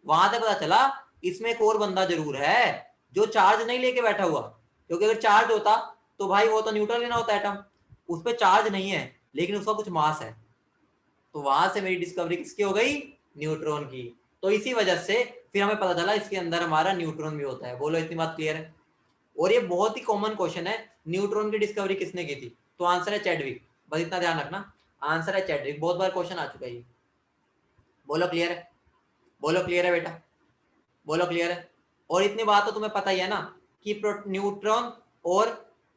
वहां से पता चला इसमें एक और बंदा जरूर है जो चार्ज नहीं लेके बैठा हुआ, क्योंकि अगर चार्ज होता तो भाई वो तो न्यूट्रल लेना होता एटम, उस पर चार्ज नहीं है लेकिन उसका कुछ मास है। तो वहां से मेरी डिस्कवरी किसकी हो गई, न्यूट्रॉन की। तो इसी वजह से फिर हमें पता चला इसके अंदर हमारा न्यूट्रॉन भी होता है। बोलो इतनी बात क्लियर है। और ये बहुत ही कॉमन क्वेश्चन है, न्यूट्रॉन की डिस्कवरी किसने की थी, तो आंसर है चैडविक। बस इतना ध्यान रखना, आंसर है चैडविक, बहुत बार क्वेश्चन आ चुका है ये। बोलो क्लियर है, बोलो क्लियर है बेटा, बोलो क्लियर है। और इतनी बात तो तुम्हें पता ही है ना कि न्यूट्रॉन और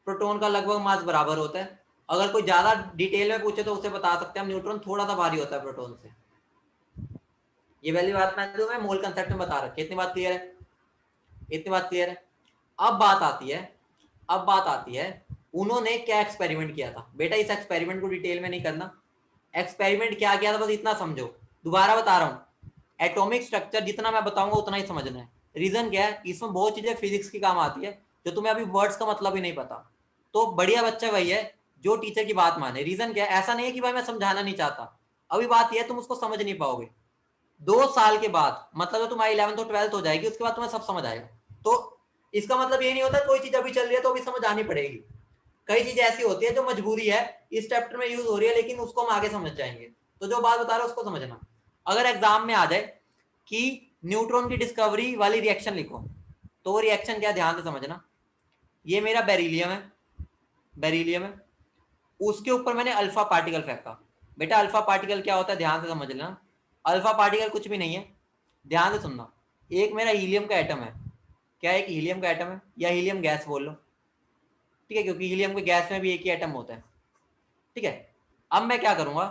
प्रोटॉन का लगभग मास बराबर होता है। अगर कोई ज्यादा डिटेल में पूछे तो उसे बता सकते हैं हम, न्यूट्रॉन थोड़ा सा भारी होता है प्रोटॉन से। ये पहली बात मैं तुम्हें मोल कंसेप्ट में बता रखी है, इतनी बात क्लियर है, इतनी बात क्लियर है। अब बात आती है, अब बात आती है उन्होंने क्या एक्सपेरिमेंट किया था। बेटा इस एक्सपेरिमेंट को डिटेल में नहीं करना, एक्सपेरिमेंट क्या किया था बस इतना समझो, दोबारा बता रहा हूं। एटॉमिक स्ट्रक्चर जितना मैं बताऊंगा उतना ही समझना है। रीजन क्या है, इसमें बहुत चीजें फिजिक्स की काम आती है जो तुम्हें अभी वर्ड्स का मतलब ही नहीं पता। तो बढ़िया बच्चा वही है जो टीचर की बात माने। रीजन क्या है, ऐसा नहीं है कि भाई मैं समझाना नहीं चाहता, अभी बात यह है तुम उसको समझ नहीं पाओगे। 2 साल के बाद मतलब जब तुम्हारी 11th और 12th हो जाएगी उसके बाद तुम्हें सब समझ आएगा। तो इसका मतलब ये नहीं होता कोई चीज अभी चल रही है तो अभी समझ आनी पड़ेगी। कई चीजें ऐसी होती है जो मजबूरी है, इस चैप्टर में यूज हो रही है लेकिन उसको हम आगे समझ जाएंगे। तो जो बात बता रहा हूं उसको समझना। अगर एग्जाम में आ जाए कि न्यूट्रॉन की डिस्कवरी वाली रिएक्शन लिखो, तो वो रिएक्शन क्या, ध्यान से समझना। ये मेरा बेरिलियम है, बेरिलियम है, उसके ऊपर मैंने अल्फा पार्टिकल फेंका। बेटा अल्फा पार्टिकल क्या होता है, ध्यान से समझ लेना। अल्फा पार्टिकल कुछ भी नहीं है, ध्यान से सुनना। एक मेरा हीलियम का एटम है, क्या एक हीलियम का एटम है, या हीलियम गैस बोल लो, ठीक है, क्योंकि हीलियम के गैस में भी एक ही एटम होता है, ठीक है। अब मैं क्या करूंगा,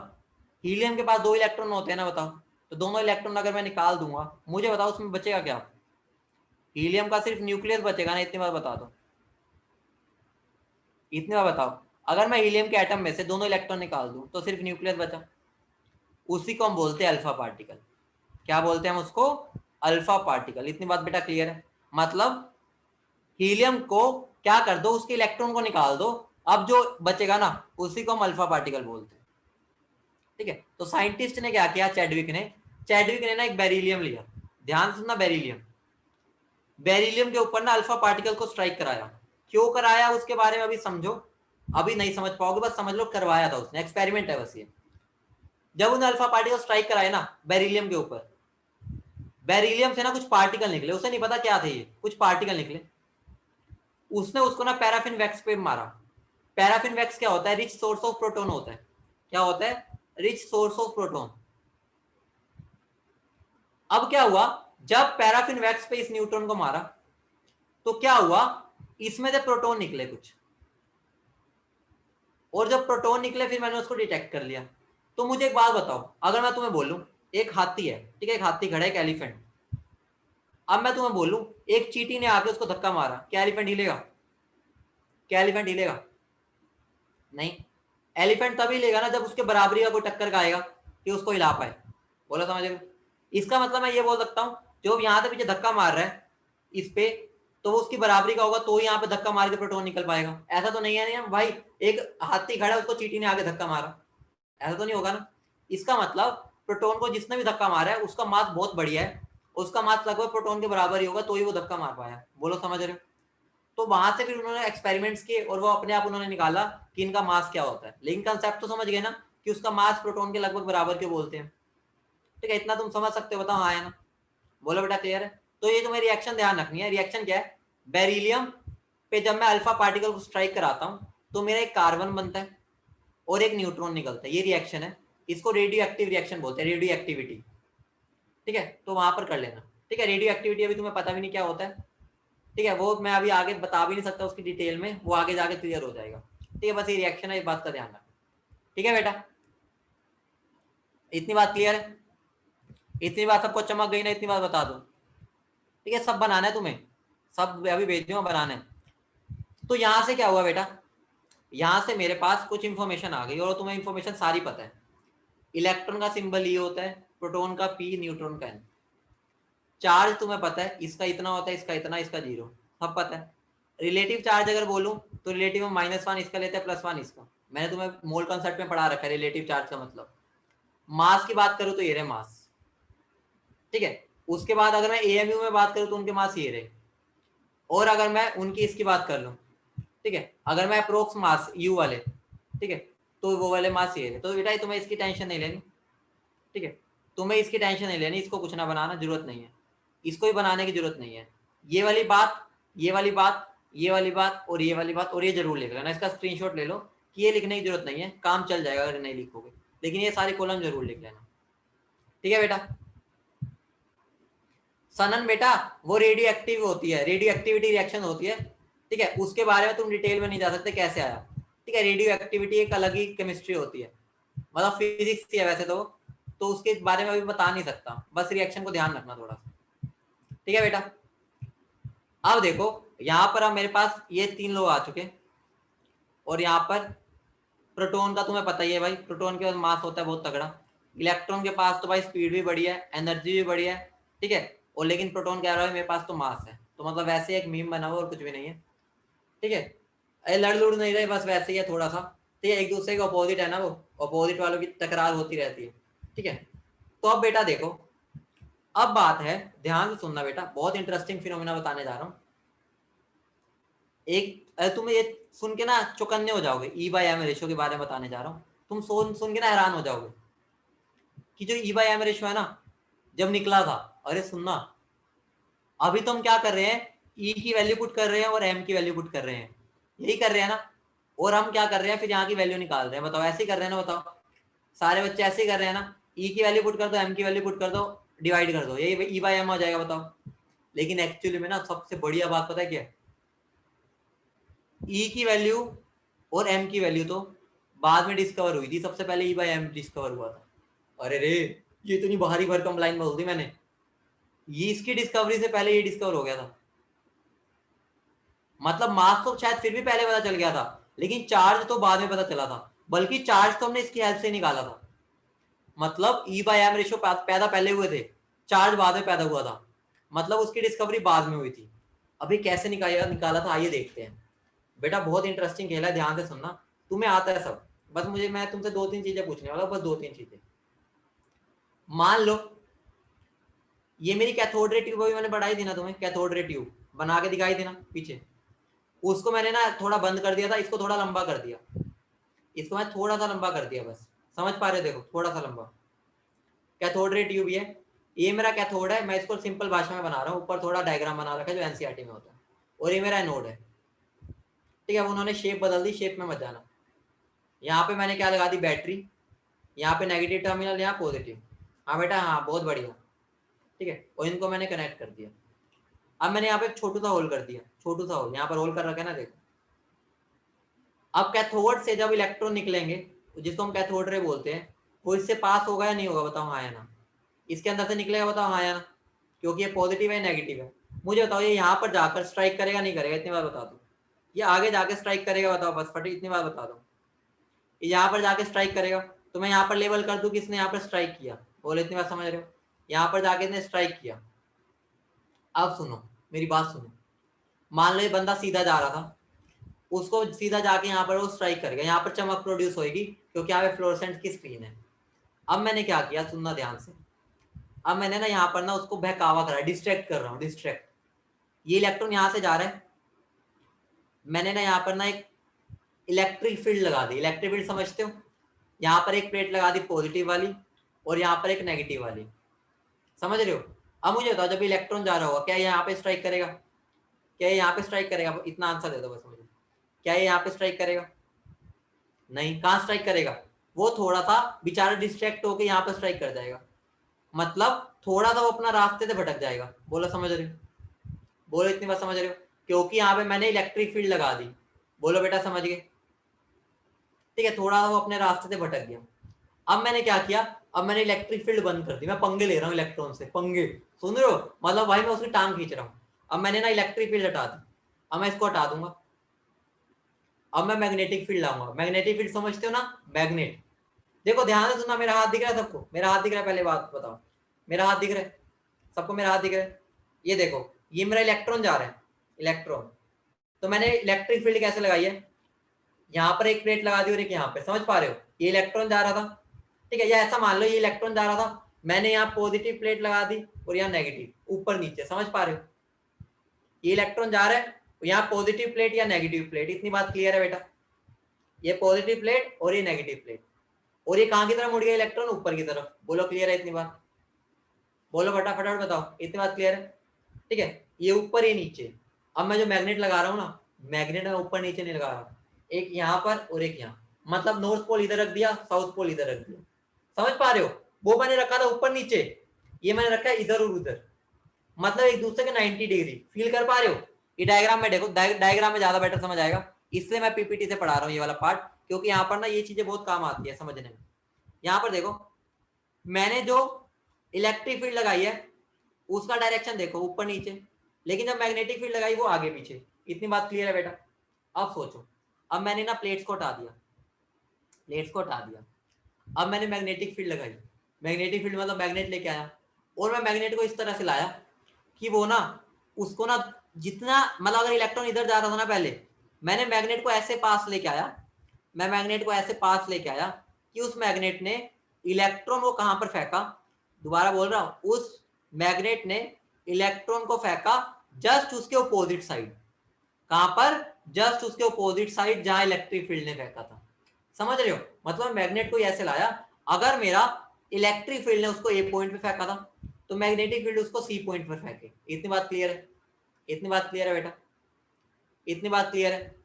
हीलियम के पास 2 इलेक्ट्रॉन होते हैं ना, बताओ। तो दोनों इलेक्ट्रॉन अगर मैं निकाल दूंगा, मुझे बताओ उसमें बचेगा क्या। हीलियम का सिर्फ न्यूक्लियस बचेगा ना, इतनी बार बता दो, इतनी बार बताओ। अगर मैं हीलियम के एटम में से दोनों इलेक्ट्रॉन निकाल दूं तो सिर्फ न्यूक्लियस बचा, उसी को हम बोलते हैं अल्फा पार्टिकल। क्या बोलते हैं हम उसको, अल्फा पार्टिकल। इतनी बात बेटा क्लियर है। मतलब हीलियम को क्या कर दो, उसके इलेक्ट्रॉन को निकाल दो, अब जो बचेगा ना उसी को हम अल्फा पार्टिकल बोलते हैं, ठीक है। तो साइंटिस्ट ने क्या किया, चैडविक ने ना एक बेरिलियम लिया, ध्यान सुनना, बेरिलियम, बेरिलियम के ऊपर ना अल्फा पार्टिकल को स्ट्राइक कराया। क्यों कराया उसके बारे में अभी समझो, अभी नहीं समझ पाओगे, बस समझ लो करवाया था उसने, एक्सपेरिमेंट है बस ये। जब उन्हें अल्फा पार्टिकल स्ट्राइक कराया ना बेरिलियम के ऊपर, बेरिलियम से ना कुछ पार्टिकल निकले, उसे नहीं पता क्या थे ये, कुछ पार्टिकल निकले। उसने उसको ना पैराफिन वैक्स पे मारा। पैराफिन वैक्स क्या होता है, रिच सोर्स ऑफ प्रोटॉन होता है। क्या होता है, रिच सोर्स ऑफ प्रोटॉन। अब क्या हुआ, जब पैराफिन वैक्स पे इस न्यूट्रॉन को मारा तो क्या हुआ, इसमें से प्रोटॉन निकले कुछ, और जब प्रोटॉन निकले फिर मैंने उसको डिटेक्ट कर लिया। तो मुझे एक बात बताओ, अगर मैं तुम्हें बोलूं एक हाथी है, ठीक है, एक हाथी खड़ा है, एक एलिफेंट। अब मैं तुम्हें बोलूं एक चींटी ने आके उसको धक्का मारा, क्या एलिफेंट हिलेगा, क्या एलिफेंट हिलेगा, नहीं। एलिफेंट तभी हिलेगा ना जब उसके बराबरी का कोई टक्कर का आएगा कि उसको हिला पाए। बोला समझ रहे हो। इसका मतलब मैं ये बोल सकता हूँ जो यहाँ से पीछे धक्का मार रहा है इस पे, तो वो उसकी बराबरी का होगा तो ही यहाँ पे धक्का मार के प्रोटॉन निकल पाएगा। ऐसा तो नहीं है ना भाई, एक हाथी खड़ा है उसको चींटी ने आगे धक्का मारा, ऐसा तो नहीं होगा ना। इसका मतलब प्रोटॉन को जिसने भी धक्का मारा है उसका मास बहुत बढ़िया है, उसका मास लगभग प्रोटॉन के बराबर ही होगा तो ही वो धक्का मार पाया। बोलो समझ रहे हो। तो वहां से फिर उन्होंने एक्सपेरिमेंट्स किए और वो अपने आप उन्होंने निकाला कि इनका मास क्या होता है, लेकिन कंसेप्ट तो समझ गए ना कि उसका मास प्रोटॉन के लगभग बराबर क्यों बोलते हैं, ठीक है। इतना तुम समझ सकते हो, बताओ हाँ है ना। बोलो बेटा क्लियर है। तो ये तुम्हें रिएक्शन ध्यान रखनी है। रिएक्शन क्या है, बेरिलियम पे जब मैं अल्फा पार्टिकल को स्ट्राइक कराता हूँ तो मेरा एक कार्बन बनता है और एक न्यूट्रॉन निकलता है, ये रिएक्शन है। इसको रेडियो एक्टिव रिएक्शन बोलते हैं, रेडियो एक्टिविटी, ठीक है। तो वहां पर कर लेना, ठीक है। रेडियो एक्टिविटी अभी तुम्हें पता भी नहीं क्या होता है, ठीक है, वो मैं अभी आगे बता भी नहीं सकता उसकी डिटेल में, वो आगे जाके क्लियर हो जाएगा, ठीक है। बस ये रिएक्शन है, इस बात का ध्यान रखना, ठीक है बेटा। इतनी बात क्लियर है, इतनी बात सबको चमक गई ना, इतनी बात बता दो, ठीक है। सब बनाना है तुम्हें, सब अभी भेज दूंगा बनाने। तो यहां से क्या हुआ बेटा, यहां से मेरे पास कुछ इंफॉर्मेशन आ गई और तुम्हें इंफॉर्मेशन सारी पता है। इलेक्ट्रॉन का सिंबल ये होता है, प्रोटॉन का पी, न्यूट्रॉन का एन। चार्ज तुम्हें पता है, इसका इतना होता है, इसका इतना, इसका 0, सब पता है। रिलेटिव चार्ज अगर बोलूं तो रिलेटिव में -1 इसका लेते हैं, +1 इसका। मैंने तुम्हें मोल कॉन्सेप्ट में पढ़ा रखा है रिलेटिव चार्ज का मतलब। मास की बात करूं तो ये रहे मास, ठीक है। उसके बाद अगर मैं एएमयू में बात करूं तो उनके मास ये रहे, और अगर मैं उनकी इसकी बात कर लूं, ठीक है, अगर मैं अप्रोक्स मास यू वाले, ठीक है, तो वो वाले मास ये रहे। तो बेटा तुम्हें इसकी टेंशन नहीं लेनी, ठीक है, तुम्हें इसकी टेंशन नहीं लेनी, इसको कुछ ना बनाना, जरूरत नहीं है, इसको ही बनाने की जरूरत नहीं है। ये वाली बात, ये वाली बात, ये वाली बात और ये वाली बात, और ये जरूर लिख लेना, इसका स्क्रीनशॉट ले लो कि ये लिखने की जरूरत नहीं है, काम चल जाएगा अगर नहीं लिखोगे, लेकिन ये सारे कॉलम जरूर लिख लेना, ठीक है बेटा। सनन बेटा वो रेडियो एक्टिव होती है, रेडियो एक्टिविटी रिएक्शन होती है, ठीक है। उसके बारे में तुम डिटेल में नहीं जा सकते कैसे आया, ठीक है। रेडियो एक्टिविटी एक अलग ही केमिस्ट्री होती है, मतलब फिजिक्स ही है वैसे तो उसके बारे में अभी बता नहीं सकता, बस रिएक्शन को ध्यान रखना थोड़ा सा, ठीक है बेटा। अब देखो यहाँ पर अब मेरे पास ये 3 लोग आ चुके, और यहाँ पर प्रोटॉन का तुम्हें पता ही है भाई, प्रोटॉन के पास मास होता है बहुत तगड़ा, इलेक्ट्रॉन के पास तो भाई स्पीड भी बढ़िया है, एनर्जी भी बढ़िया है, ठीक है, और लेकिन प्रोटॉन कह रहा है मेरे पास तो मास है, तो मतलब वैसे एक मीम बना हुआ और कुछ भी नहीं है, ठीक है। लड़ लुड़ नहीं रहे, बस वैसे ही है थोड़ा सा, ठीक है, एक दूसरे के अपोजिट है ना, वो अपोजिट वालों की टकरार होती रहती है, ठीक है। तो अब बेटा देखो, अब बात है, ध्यान से सुनना बेटा, बहुत इंटरेस्टिंग फिनोमेना बताने जा रहा हूं। एक तुम ये सुन के ना चौकन्ने हो जाओगे, ई बाय एम रेशियो के बारे में बताने जा रहा हूं, तुम सुन के ना हैरान हो जाओगे कि जो ई बाय एम रेशियो है ना, जब निकला था, अरे सुनना, अभी तो हम क्या कर रहे हैं, ई की वैल्यू पुट कर रहे हैं और एम की वैल्यू पुट कर रहे हैं, यही कर रहे हैं ना, और हम क्या कर रहे हैं, फिर यहाँ की वैल्यू निकाल रहे हैं, बताओ ऐसे ही कर रहे हैं ना, बताओ सारे बच्चे ऐसे ही कर रहे हैं ना, ई की वैल्यू पुट कर दो, एम की वैल्यू पुट कर दो, डिवाइड कर दो, यही ई बाय एम हो जाएगा, बताओ। लेकिन एक्चुअली में ना सबसे बढ़िया बात पता है क्या है, ई की वैल्यू और एम की वैल्यू तो बाद में डिस्कवर हुई थी, सबसे पहले ई बाय एम डिस्कवर हुआ था। अरे रे, ये इतनी भारी भरकम लाइन बोल दी मैंने, ये इसकी डिस्कवरी से पहले ये डिस्कवर हो गया था, मतलब मास तो शायद फिर भी पहले पता चल गया था, लेकिन चार्ज तो बाद में पता चला था, बल्कि चार्ज तो हमने इसकी हेल्प से निकाला था, मतलब ई बाय एम रेशियो पैदा पहले हुए थे, चार्ज बाद में पैदा हुआ था, मतलब उसकी डिस्कवरी बाद में हुई थी। अभी कैसे निकाला था, आइए देखते हैं। बेटा बहुत इंटरेस्टिंग खेल है, ध्यान से सुनना, तुम्हें आता है सब, बस मैं तुमसे 2-3 चीजें पूछने वाला हूं, बस 2-3 चीजें। मान लो ये मेरी कैथोड रे ट्यूब, अभी मैंने बढ़ाई थी ना तुम्हें, कैथोड रे ट्यूब बना के दिखाई थी ना पीछे, उसको मैंने ना थोड़ा बंद कर दिया था, इसको थोड़ा लंबा कर दिया, इसको मैं थोड़ा सा लंबा कर दिया, बस समझ पा रहे हो, देखो थोड़ा सा लंबा, कैथोड रे ट्यूब ये मेरा कैथोड है, मैं इसको सिंपल भाषा में बना रहा हूँ, ऊपर थोड़ा डायग्राम बना रखा है जो एनसीईआरटी में होता है, और ये मेरा एनोड है, ठीक है। उन्होंने शेप बदल दी, शेप में मत जाना। यहाँ पे मैंने क्या लगा दी, बैटरी, यहाँ पे नेगेटिव टर्मिनल, यहाँ पॉजिटिव, हाँ बेटा हाँ, बहुत बढ़िया, ठीक है, और इनको मैंने कनेक्ट कर दिया। अब मैंने यहाँ पे एक छोटू सा होल कर दिया, छोटू सा होल यहाँ पर होल कर रखा है ना, देखो। अब कैथोड से जब इलेक्ट्रॉन निकलेंगे, जिसको हम कैथोड रे बोलते हैं, वो इससे पास होगा या नहीं होगा, बताओ हाँ या ना। इसके अंदर से निकलेगा, बताओ हाँ या ना, क्योंकि ये पॉजिटिव है नेगेटिव है। मुझे बताओ ये यहाँ पर जाकर स्ट्राइक करेगा नहीं करेगा, इतनी बार बता दो। ये आगे जाके स्ट्राइक करेगा, बताओ बस फटे, इतनी बार बता दो। ये यहाँ पर जाके स्ट्राइक करेगा, तो मैं यहाँ पर लेबल कर दूं किसने यहाँ पर स्ट्राइक किया, बोले, इतनी बात समझ रहे हो, यहाँ पर जाके इसने स्ट्राइक किया। अब सुनो मेरी बात सुनो, मान लो ये बंदा सीधा जा रहा था, उसको सीधा जाके यहाँ पर वो स्ट्राइक करेगा, यहाँ पर चमक प्रोड्यूस होगी, क्योंकि यहाँ पे फ्लोरेसेंट की स्क्रीन है। अब मैंने क्या किया, सुनना ध्यान से, अब मैंने ना यहाँ पर ना उसको बहकावा करा, डिस्ट्रैक्ट कर रहा हूँ, डिस्ट्रैक्ट। ये इलेक्ट्रॉन यहाँ से जा रहा है, मैंने ना यहाँ पर ना एक इलेक्ट्रिक फील्ड लगा दी, इलेक्ट्रिक फील्ड समझते हो, यहाँ पर एक प्लेट लगा दी पॉजिटिव वाली, और यहाँ पर एक नेगेटिव वाली, समझ रहे हो। अब मुझे बताओ जब इलेक्ट्रॉन जा रहा होगा, क्या ये यहाँ पे स्ट्राइक करेगा, क्या ये यहाँ पे स्ट्राइक करेगा, इतना आंसर दे दो बस मुझे, क्या ये यहाँ पे स्ट्राइक करेगा, नहीं। कहाँ स्ट्राइक करेगा, वो थोड़ा सा बेचारा डिस्ट्रैक्ट होकर यहाँ पे स्ट्राइक कर जाएगा, मतलब थोड़ा सा वो अपना रास्ते से भटक जाएगा, बोलो समझ रहे हो, बोलो इतनी बात समझ रहे हो, क्योंकि यहाँ पे मैंने इलेक्ट्रिक फील्ड लगा दी, बोलो बेटा समझ गए, ठीक है, थोड़ा सा वो अपने रास्ते से भटक गया। अब मैंने क्या किया, अब मैंने इलेक्ट्रिक फील्ड बंद कर दी, मैं पंगे ले रहा हूँ इलेक्ट्रॉन से, पंगे, सुन रहे हो, मतलब भाई मैं उसकी टांग खींच रहा हूँ। अब मैंने ना इलेक्ट्रिक फील्ड हटा दी, अब मैं इसको हटा दूंगा, अब मैं मैग्नेटिक फील्ड लाऊंगा। मैग्नेटिक फील्ड समझते हो ना, मैग्नेट, देखो ध्यान से सुनना, मेरा हाथ दिख रहा है सबको, मेरा हाथ दिख रहा है, पहले बात बताओ, मेरा हाथ दिख रहा है सबको, मेरा हाथ दिख रहा है, ये देखो, ये मेरा इलेक्ट्रॉन जा रहा है, इलेक्ट्रॉन, तो मैंने इलेक्ट्रिक फील्ड कैसे लगाई है, यहाँ पर एक प्लेट लगा दी और एक यहाँ पे, समझ पा रहे हो, ये इलेक्ट्रॉन जा रहा था, ठीक है, या ऐसा मान लो ये इलेक्ट्रॉन जा रहा था, मैंने यहाँ पॉजिटिव प्लेट लगा दी और यहाँ नेगेटिव, ऊपर नीचे, समझ पा रहे हो, ये इलेक्ट्रॉन जा रहा है, यहाँ पॉजिटिव प्लेट या नेगेटिव प्लेट, इतनी बात क्लियर है बेटा, ये पॉजिटिव प्लेट और ये नेगेटिव प्लेट, और ये कहाँ की तरफ मुड़ गया इलेक्ट्रॉन, ऊपर की तरफ, बोलो क्लियर है इतनी बात, बोलो फटाफट बताओ, इतनी बात क्लियर है, ठीक है, ये ऊपर ये नीचे। अब मैं जो मैग्नेट लगा रहा हूँ ना, मैग्नेट में ऊपर नीचे नहीं लगा रहा, एक यहाँ पर और एक यहाँ, मतलब नॉर्थ पोल इधर रख दिया, साउथ पोल इधर रख दिया, समझ पा रहे हो, वो मैंने रखा था ऊपर नीचे, ये मैंने रखा है इधर और उधर, मतलब एक दूसरे के 90 डिग्री, फील कर पा रहे हो। ये डायग्राम में देखो, डायग्राम में ज्यादा बेटर समझ आएगा, इसलिए मैं पीपीटी से पढ़ा रहा हूँ ये वाला पार्ट, क्योंकि यहाँ पर ना ये चीजें बहुत काम आती है समझने में। यहाँ पर देखो, मैंने जो इलेक्ट्रिक फील्ड लगाई है उसका डायरेक्शन देखो ऊपर नीचे, लेकिन जब मैग्नेटिक फील्ड लगाई वो आगे पीछे, इतनी बात क्लियर है बेटा। अब सोचो, अब मैंने ना प्लेट्स को हटा दिया, प्लेट्स को हटा दिया, अब मैंने मैग्नेटिक फील्ड लगाई, मैग्नेटिक फील्ड मतलब मैग्नेट लेके आया, और मैं मैग्नेट को इस तरह से लाया कि वो ना उसको ना जितना मतलब अगर इलेक्ट्रॉन इधर जा रहा था ना, पहले मैंने मैग्नेट को ऐसे पास लेके आया, मैं मैग्नेट को ऐसे पास लेके आया कि उस मैग्नेट ने इलेक्ट्रॉन को कहां पर फेंका, दोबारा बोल रहा हूं, उस मैग्नेट ने इलेक्ट्रॉन को फेंका जस्ट उसके अपोजिट साइड। कहां पर? जस्ट उसके अपोजिट साइड जहां इलेक्ट्रिक फील्ड ने फेंका था। समझ रहे हो? मतलब मैग्नेट को ऐसे लाया, अगर मेरा इलेक्ट्रिक फील्ड ने उसको ए पॉइंट पे फेंका था तो मैग्नेटिक फील्ड उसको सी पॉइंट पर फेंके। इतनी बात क्लियर है? इतनी बात क्लियर है बेटा? इतनी बात क्लियर है?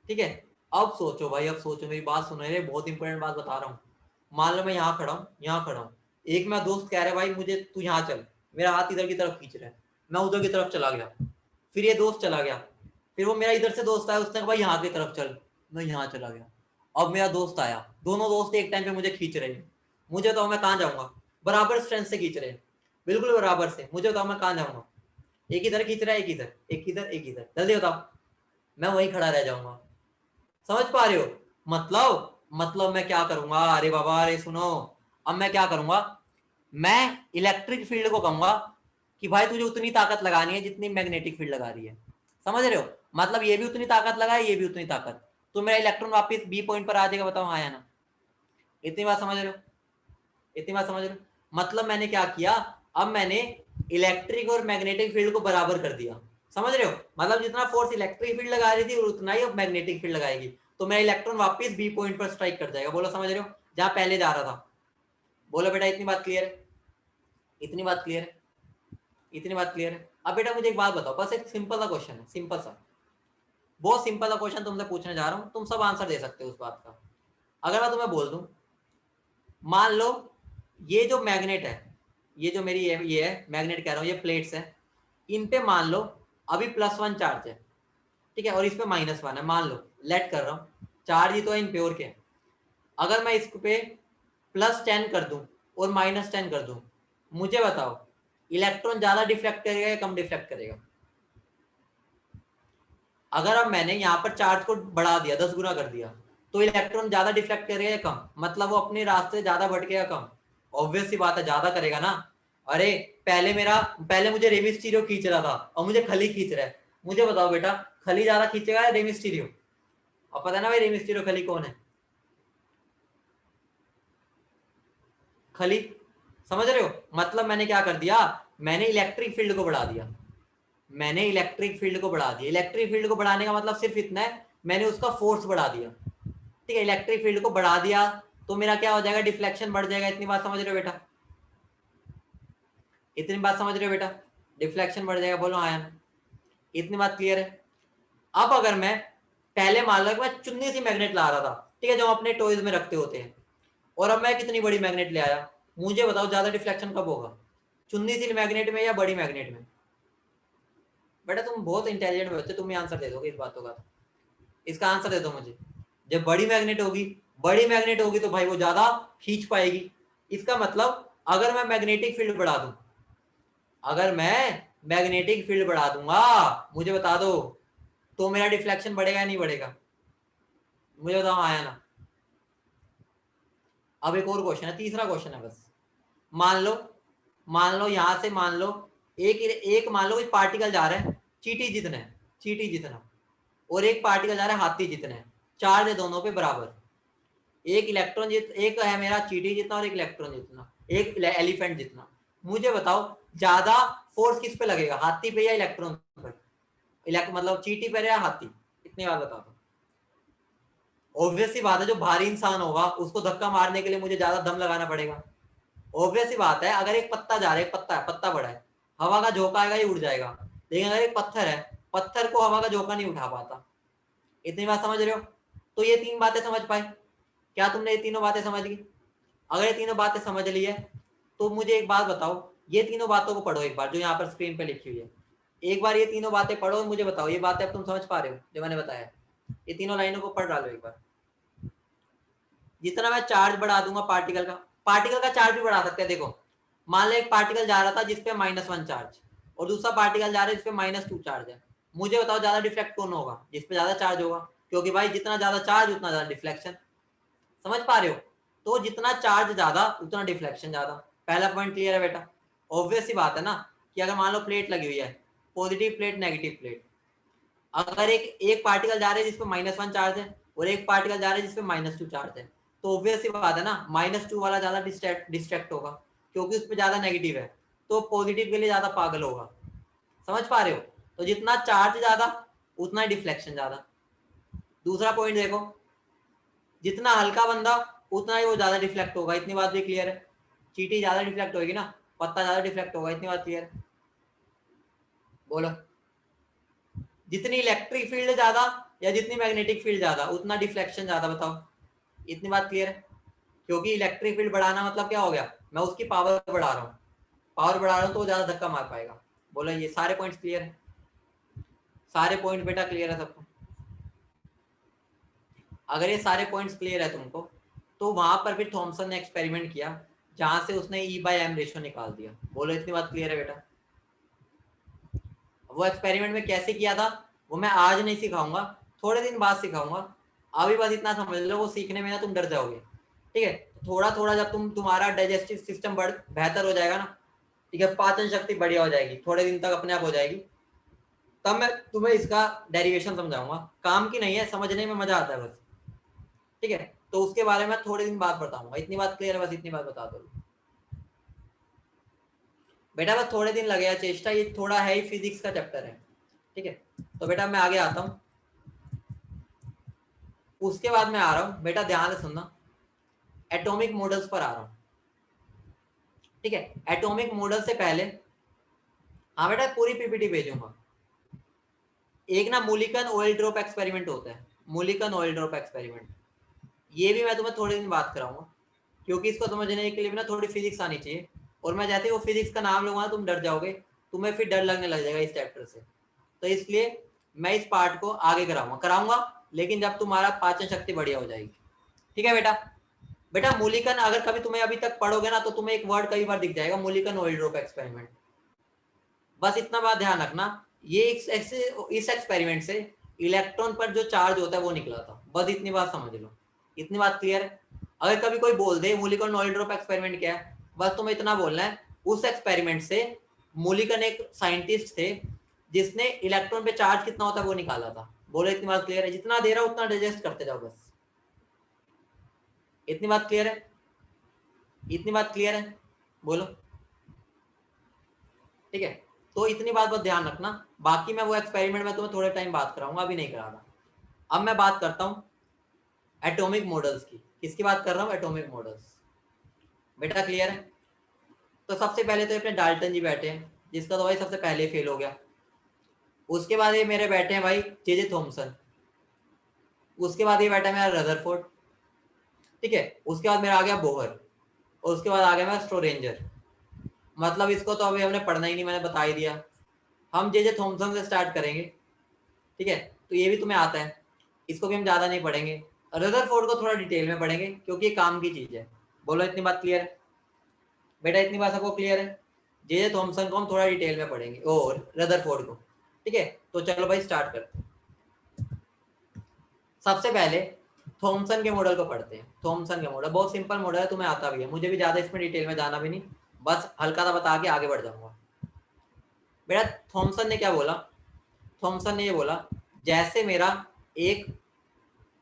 ठीक है। अब सोचो भाई, अब सोचो, मेरी बात सुनो, ये बहुत इंपॉर्टेंट बात बता रहा हूँ। मान लो मैं यहाँ खड़ा हूँ, यहाँ खड़ा हूँ, एक मेरा दोस्त कह रहा है भाई मुझे तू यहाँ चल, मेरा हाथ इधर की तरफ खींच रहा है, मैं उधर की तरफ चला गया, फिर ये दोस्त चला गया, फिर वो मेरा इधर से दोस्त आया, उसने कहा भाई यहाँ की तरफ चल, मैं यहाँ चला गया, अब मेरा दोस्त आया, दोनों दोस्त एक टाइम पे मुझे खींच रहे हैं, मुझे तो मैं कहाँ जाऊंगा? बराबर स्ट्रेंथ से खींच रहे हैं, बिल्कुल बराबर से, मुझे तो मैं कहाँ जाऊंगा? एक इधर खींच रहा है, एक इधर, एक इधर, एक इधर, जल्दी बताओ। मैं वहीं खड़ा रह जाऊंगा। समझ पा रहे हो? मतलब मैं क्या करूंगा? अरे बाबा, अरे सुनो, अब मैं क्या करूंगा, मैं इलेक्ट्रिक फील्ड को कहूंगा कि भाई तुझे उतनी ताकत लगानी है जितनी मैग्नेटिक फील्ड लगा रही है। समझ रहे हो? मतलब ये भी उतनी ताकत लगाए, ये भी उतनी ताकत, तो मेरा इलेक्ट्रॉन वापस बी पॉइंट पर आ जाएगा। बताओ हाँ या ना? इतनी बात समझ रहे हो? इतनी बात समझ रहे हो? मतलब मैंने क्या किया, अब मैंने इलेक्ट्रिक और मैग्नेटिक फील्ड को बराबर कर दिया। समझ रहे हो? मतलब जितना फोर्स इलेक्ट्रिक फील्ड लगा रही थी उतना ही अब मैग्नेटिक फील्ड लगाएगी, तो मेरा इलेक्ट्रॉन वापस बी पॉइंट पर स्ट्राइक कर जाएगा। बोलो समझ रहे हो? जहां पहले जा रहा था। बोलो बेटा, इतनी बात क्लियर है? इतनी बात क्लियर है? इतनी बात क्लियर है? अब बेटा मुझे एक बात बताओ, बस एक सिंपल सा क्वेश्चन है, सिंपल सा, बहुत सिंपल सा क्वेश्चन तुमसे पूछने जा रहा हूं, तुम सब आंसर दे सकते हो उस बात का। अगर मैं तुम्हें बोल दूं, मान लो ये जो मैग्नेट है, ये जो मेरी ये है मैग्नेट कह रहा हूँ, ये प्लेट्स है, इन पे मान लो अभी +1 चार्ज है, ठीक है, और इस पे -1 है, मान लो, लेट कर रहा हूँ, चार्ज ही तो है इन प्योर के। अगर मैं इस पे +10 कर दूं और -10 कर दूं, मुझे बताओ इलेक्ट्रॉन ज्यादा डिफ्लेक्ट करेगा या कम डिफ्लेक्ट करेगा? अगर अब मैंने यहाँ पर चार्ज को बढ़ा दिया, 10 गुना कर दिया, तो इलेक्ट्रॉन ज्यादा डिफ्लेक्ट करेगा या कम? मतलब वो अपने रास्ते ज्यादा भटकेगा कम? ऑब्वियस सी बात है, ज्यादा करेगा ना। अरे पहले मुझे रेमिस्टीरियो खींच रहा था और मुझे खली खींच रहा है, मुझे बताओ बेटा खली ज्यादा खींचेगा या रेमिस्टीरियो? अब पता है ना भाई रेमिस्टीरियो खली कौन है? खली। समझ रहे हो? मतलब मैंने क्या कर दिया, मैंने इलेक्ट्रिक फील्ड को बढ़ा दिया, मैंने इलेक्ट्रिक फील्ड को बढ़ा दिया। इलेक्ट्रिक फील्ड को बढ़ाने का मतलब सिर्फ इतना है, मैंने उसका फोर्स बढ़ा दिया। ठीक है, इलेक्ट्रिक फील्ड को बढ़ा दिया तो मेरा क्या हो जाएगा, डिफ्लेक्शन बढ़ जाएगा। इतनी बात समझ रहे हो बेटा? इतनी बात समझ रहे हो बेटा? डिफ्लेक्शन बढ़ जाएगा, बोलो हाँ। इतनी बात क्लियर है? अब अगर मैं पहले मान लो कि मैं चुन्नी सी मैग्नेट ला रहा था, ठीक है, जो अपने टॉयज में रखते होते हैं, और अब मैं कितनी बड़ी मैग्नेट ले आया, मुझे बताओ ज्यादा डिफ्लेक्शन कब होगा, चुन्नी सी मैग्नेट में या बड़ी मैग्नेट में? बेटा तुम बहुत इंटेलिजेंट बच्चे, तुम ही आंसर दे दोगे इस बातों का, इसका आंसर दे दो मुझे। जब बड़ी मैग्नेट होगी तो भाई वो ज्यादा खींच पाएगी। इसका मतलब अगर मैं मैग्नेटिक फील्ड बढ़ा दूं, अगर मैं मैग्नेटिक फील्ड बढ़ा दूंगा, मुझे बता दो तो मेरा डिफ्लेक्शन बढ़ेगा या नहीं बढ़ेगा? मुझे बताओ आया ना? अब एक और क्वेश्चन है, तीसरा क्वेश्चन है बस। मान लो, यहां से मान लो एक एक मान लो एक पार्टिकल जा रहा है चीटी जितना है, चीटी जितना, और एक पार्टिकल जा रहा है हाथी जितना है, चार्ज है दोनों पे बराबर, एक है मेरा चीटी जितना और एक इलेक्ट्रॉन जितना, एक एलिफेंट जितना। मुझे बताओ ज्यादा फोर्स किस पे लगेगा, हाथी पे या इलेक्ट्रॉन पर? मतलब चीटी पर या हाथी? इतनी बात बता दो। ऑब्वियस सी बात है, जो भारी इंसान होगा उसको धक्का मारने के लिए मुझे ज्यादा दम लगाना पड़ेगा। ऑब्वियस सी बात है, अगर एक पत्ता जा रहा है, एक पत्ता है, पत्ता बड़ा है, हवा का झोंका आएगा ये उड़ जाएगा, लेकिन अगर एक पत्थर है, पत्थर को हवा का झोंका नहीं उठा पाता। इतनी बात समझ रहे हो? तो ये 3 बातें समझ पाए? क्या तुमने ये तीनों बातें समझ ली? अगर ये तीनों बातें समझ ली है तो मुझे एक बात बताओ, ये तीनों बातों को पढ़ो एक बार, जो यहाँ पर स्क्रीन पे लिखी हुई है, एक बार ये तीनों बातें पढ़ो और मुझे बताओ ये बातें अब तुम समझ पा रहे हो जो मैंने बताया? ये तीनों लाइनों को पढ़ डालो एक बार। जितना मैं चार्ज बढ़ा दूंगा पार्टिकल का चार्ज भी बढ़ा सकते हैं। देखो मान लो एक पार्टिकल जा रहा था जिसपे -1 चार्ज, और दूसरा पार्टिकल जा रहा है जिसपे -2 चार्ज है, मुझे बताओ ज्यादा डिफ्लेक्ट कौन होगा? जिसपे ज्यादा चार्ज होगा, क्योंकि भाई जितना ज्यादा चार्ज उतना ज्यादा डिफ्लेक्शन। समझ पा रहे हो? तो जितना चार्ज ज्यादा उतना डिफ्लेक्शन ज्यादा। पहला पॉइंट क्लियर है बेटा? ऑब्वियस सी बात है ना कि अगर मान लो प्लेट लगी हुई है, पॉजिटिव प्लेट नेगेटिव प्लेट, अगर एक पार्टिकल जा रहा है जिसपे -1 चार्ज है और एक पार्टिकल जा रहा है जिसपे -2 चार्ज है, तो ऑब्वियस सी बात है ना -2 वाला ज्यादा डिस्ट्रैक्ट होगा क्योंकि उसपे ज्यादा नेगेटिव है, तो पॉजिटिव के लिए ज्यादा पागल होगा। समझ पा रहे हो? तो जितना चार्ज ज्यादा उतना ही डिफ्लेक्शन ज्यादा। दूसरा पॉइंट देखो, जितना हल्का बंदा उतना ही वो ज्यादा डिफ्लेक्ट होगा। इतनी बात भी क्लियर है? चींटी ज्यादा डिफ्लेक्ट होगी ना, पत्ता ज्यादा डिफ्लेक्ट होगा। इतनी बात क्लियर है? बोलो। जितनी इलेक्ट्रिक फील्ड ज्यादा या जितनी मैग्नेटिक फील्ड ज्यादा उतना डिफ्लेक्शन ज्यादा। बताओ, इतनी बात क्लियर है? क्योंकि इलेक्ट्रिक फील्ड बढ़ाना मतलब क्या हो गया, मैं उसकी पावर बढ़ा रहा हूँ, पावर बढ़ा रहा हूँ तो वो ज्यादा धक्का मार पाएगा। बोलो, ये सारे पॉइंट्स क्लियर है? सारे पॉइंट बेटा क्लियर है सबको? अगर ये सारे पॉइंट्स क्लियर है तुमको, तो वहां पर फिर थॉमसन ने एक्सपेरिमेंट किया जहां से उसने E/m रेशियो निकाल दिया। बोलो, इतनी बात क्लियर है बेटा? वो एक्सपेरिमेंट में कैसे किया था वो मैं आज नहीं सिखाऊंगा, थोड़े दिन बाद सिखाऊंगा। अभी बस इतना समझ लो, वो सीखने में ना तुम डर जाओगे। ठीक है? थोड़ा थोड़ा जब तुम्हारा डाइजेस्टिव सिस्टम बेहतर हो जाएगा ना, ठीक है, पाचन शक्ति बढ़िया हो जाएगी, थोड़े दिन तक अपने आप हो जाएगी, तब मैं तुम्हें इसका डेरिवेशन समझाऊंगा। काम की नहीं है, समझने में मजा आता है बस। ठीक है? तो उसके बारे में थोड़े दिन बाद बताऊंगा। इतनी बात क्लियर है? बस इतनी बात बता दो बेटा, बस थोड़े दिन लगेगा चेष्टा, ये थोड़ा है ही फिजिक्स का चैप्टर है। ठीक है? तो बेटा मैं आगे आता हूँ। उसके बाद मैं आ रहा हूँ बेटा, ध्यान से सुनना, एटॉमिक मॉडल्स पर आ रहा हूँ। ठीक है? एटॉमिक मॉडल से पहले, हाँ बेटा पूरी पीपीटी भेजूंगा। एक ना मूलिकन ऑयल ड्रॉप एक्सपेरिमेंट होता है, मूलिकन ऑयल ड्रॉप एक्सपेरिमेंट, ये भी मैं तुम्हें थोड़े दिन बात कराऊंगा, क्योंकि इसको समझने के लिए ना थोड़ी फिजिक्स आनी चाहिए। और मैं जैसे ही वो फिजिक्स का नाम लूंगा तुम डर जाओगे, तुम्हें फिर डर लगने लग जाएगा इस चैप्टर से। तो इसलिए मैं इस पार्ट को आगे कराऊंगा कराऊंगा लेकिन जब तुम्हारा पाचन शक्ति बढ़िया हो जाएगी। ठीक है बेटा? बेटा मूलिकन अगर कभी तुम्हें अभी तक पढ़ोगे ना तो तुम्हें एक वर्ड कई बार दिख जाएगा, मूलिकन ऑयल ड्रॉप एक्सपेरिमेंट। बस इतना बात ध्यान रखना, ये इस एक्सपेरिमेंट से इलेक्ट्रॉन पर जो चार्ज होता है वो निकला था। बस इतनी बात समझ लो। इतनी बात क्लियर है? अगर कभी कोई बोल दे मूलिकन ऑयल ड्रॉप एक्सपेरिमेंट क्या है, बस तुम्हें इतना बोलना है, उस एक्सपेरिमेंट से मूलिकन एक साइंटिस्ट थे जिसने इलेक्ट्रॉन पे चार्ज कितना होता है वो निकाला था। बोलो, इतनी बात क्लियर है? जितना दे रहा उतना डाइजेस्ट करते जाओ बस। इतनी बात क्लियर है? इतनी बात क्लियर है? बोलो। ठीक है? तो इतनी बात बस ध्यान रखना, बाकी मैं वो एक्सपेरिमेंट में तुम्हें थोड़े टाइम बात कराऊंगा, अभी नहीं करा रहा। अब मैं बात करता हूँ एटॉमिक मॉडल्स की। किसकी बात कर रहा हूँ? Atomic models. बेटा क्लियर है? तो सबसे पहले तो अपने डाल्टन जी बैठे हैं, जिसका तो भाई सबसे पहले फेल हो गया। उसके बाद ये मेरे बैठे हैं भाई जे थॉमसन। उसके बाद ये बैठा है मेरा रदरफोर्ड। ठीक है? उसके बाद मेरा आ गया बोहर, और उसके बाद आ गया मेरा स्ट्रोरेंजर। मतलब इसको तो अभी हमने पढ़ना ही नहीं, मैंने बता ही दिया। हम जे थॉमसन से स्टार्ट करेंगे। ठीक है? तो ये भी तुम्हें आता है, इसको भी हम ज्यादा नहीं पढ़ेंगे। रदरफोर्ड को थोड़ा डिटेल में पढ़ेंगे क्योंकि ये काम की चीज है। बोलो, इतनी बात क्लियर है? बेटा इतनी बात सबको क्लियर है? जे थॉमसन को हम थोड़ा डिटेल में पढ़ेंगे और रदरफोर्ड को। ठीक है? तो चलो भाई स्टार्ट करते हैं। सबसे पहले थॉमसन के मॉडल को पढ़ते हैं। थॉमसन के मॉडल बहुत सिंपल मॉडल है, तुम्हें आता भी है, मुझे भी ज्यादा इसमें डिटेल में जाना भी नहीं, बस हल्का सा बता के आगे बढ़ जाऊंगा। बेटा थॉमसन ने क्या बोला? थॉमसन ने ये बोला, जैसे मेरा एक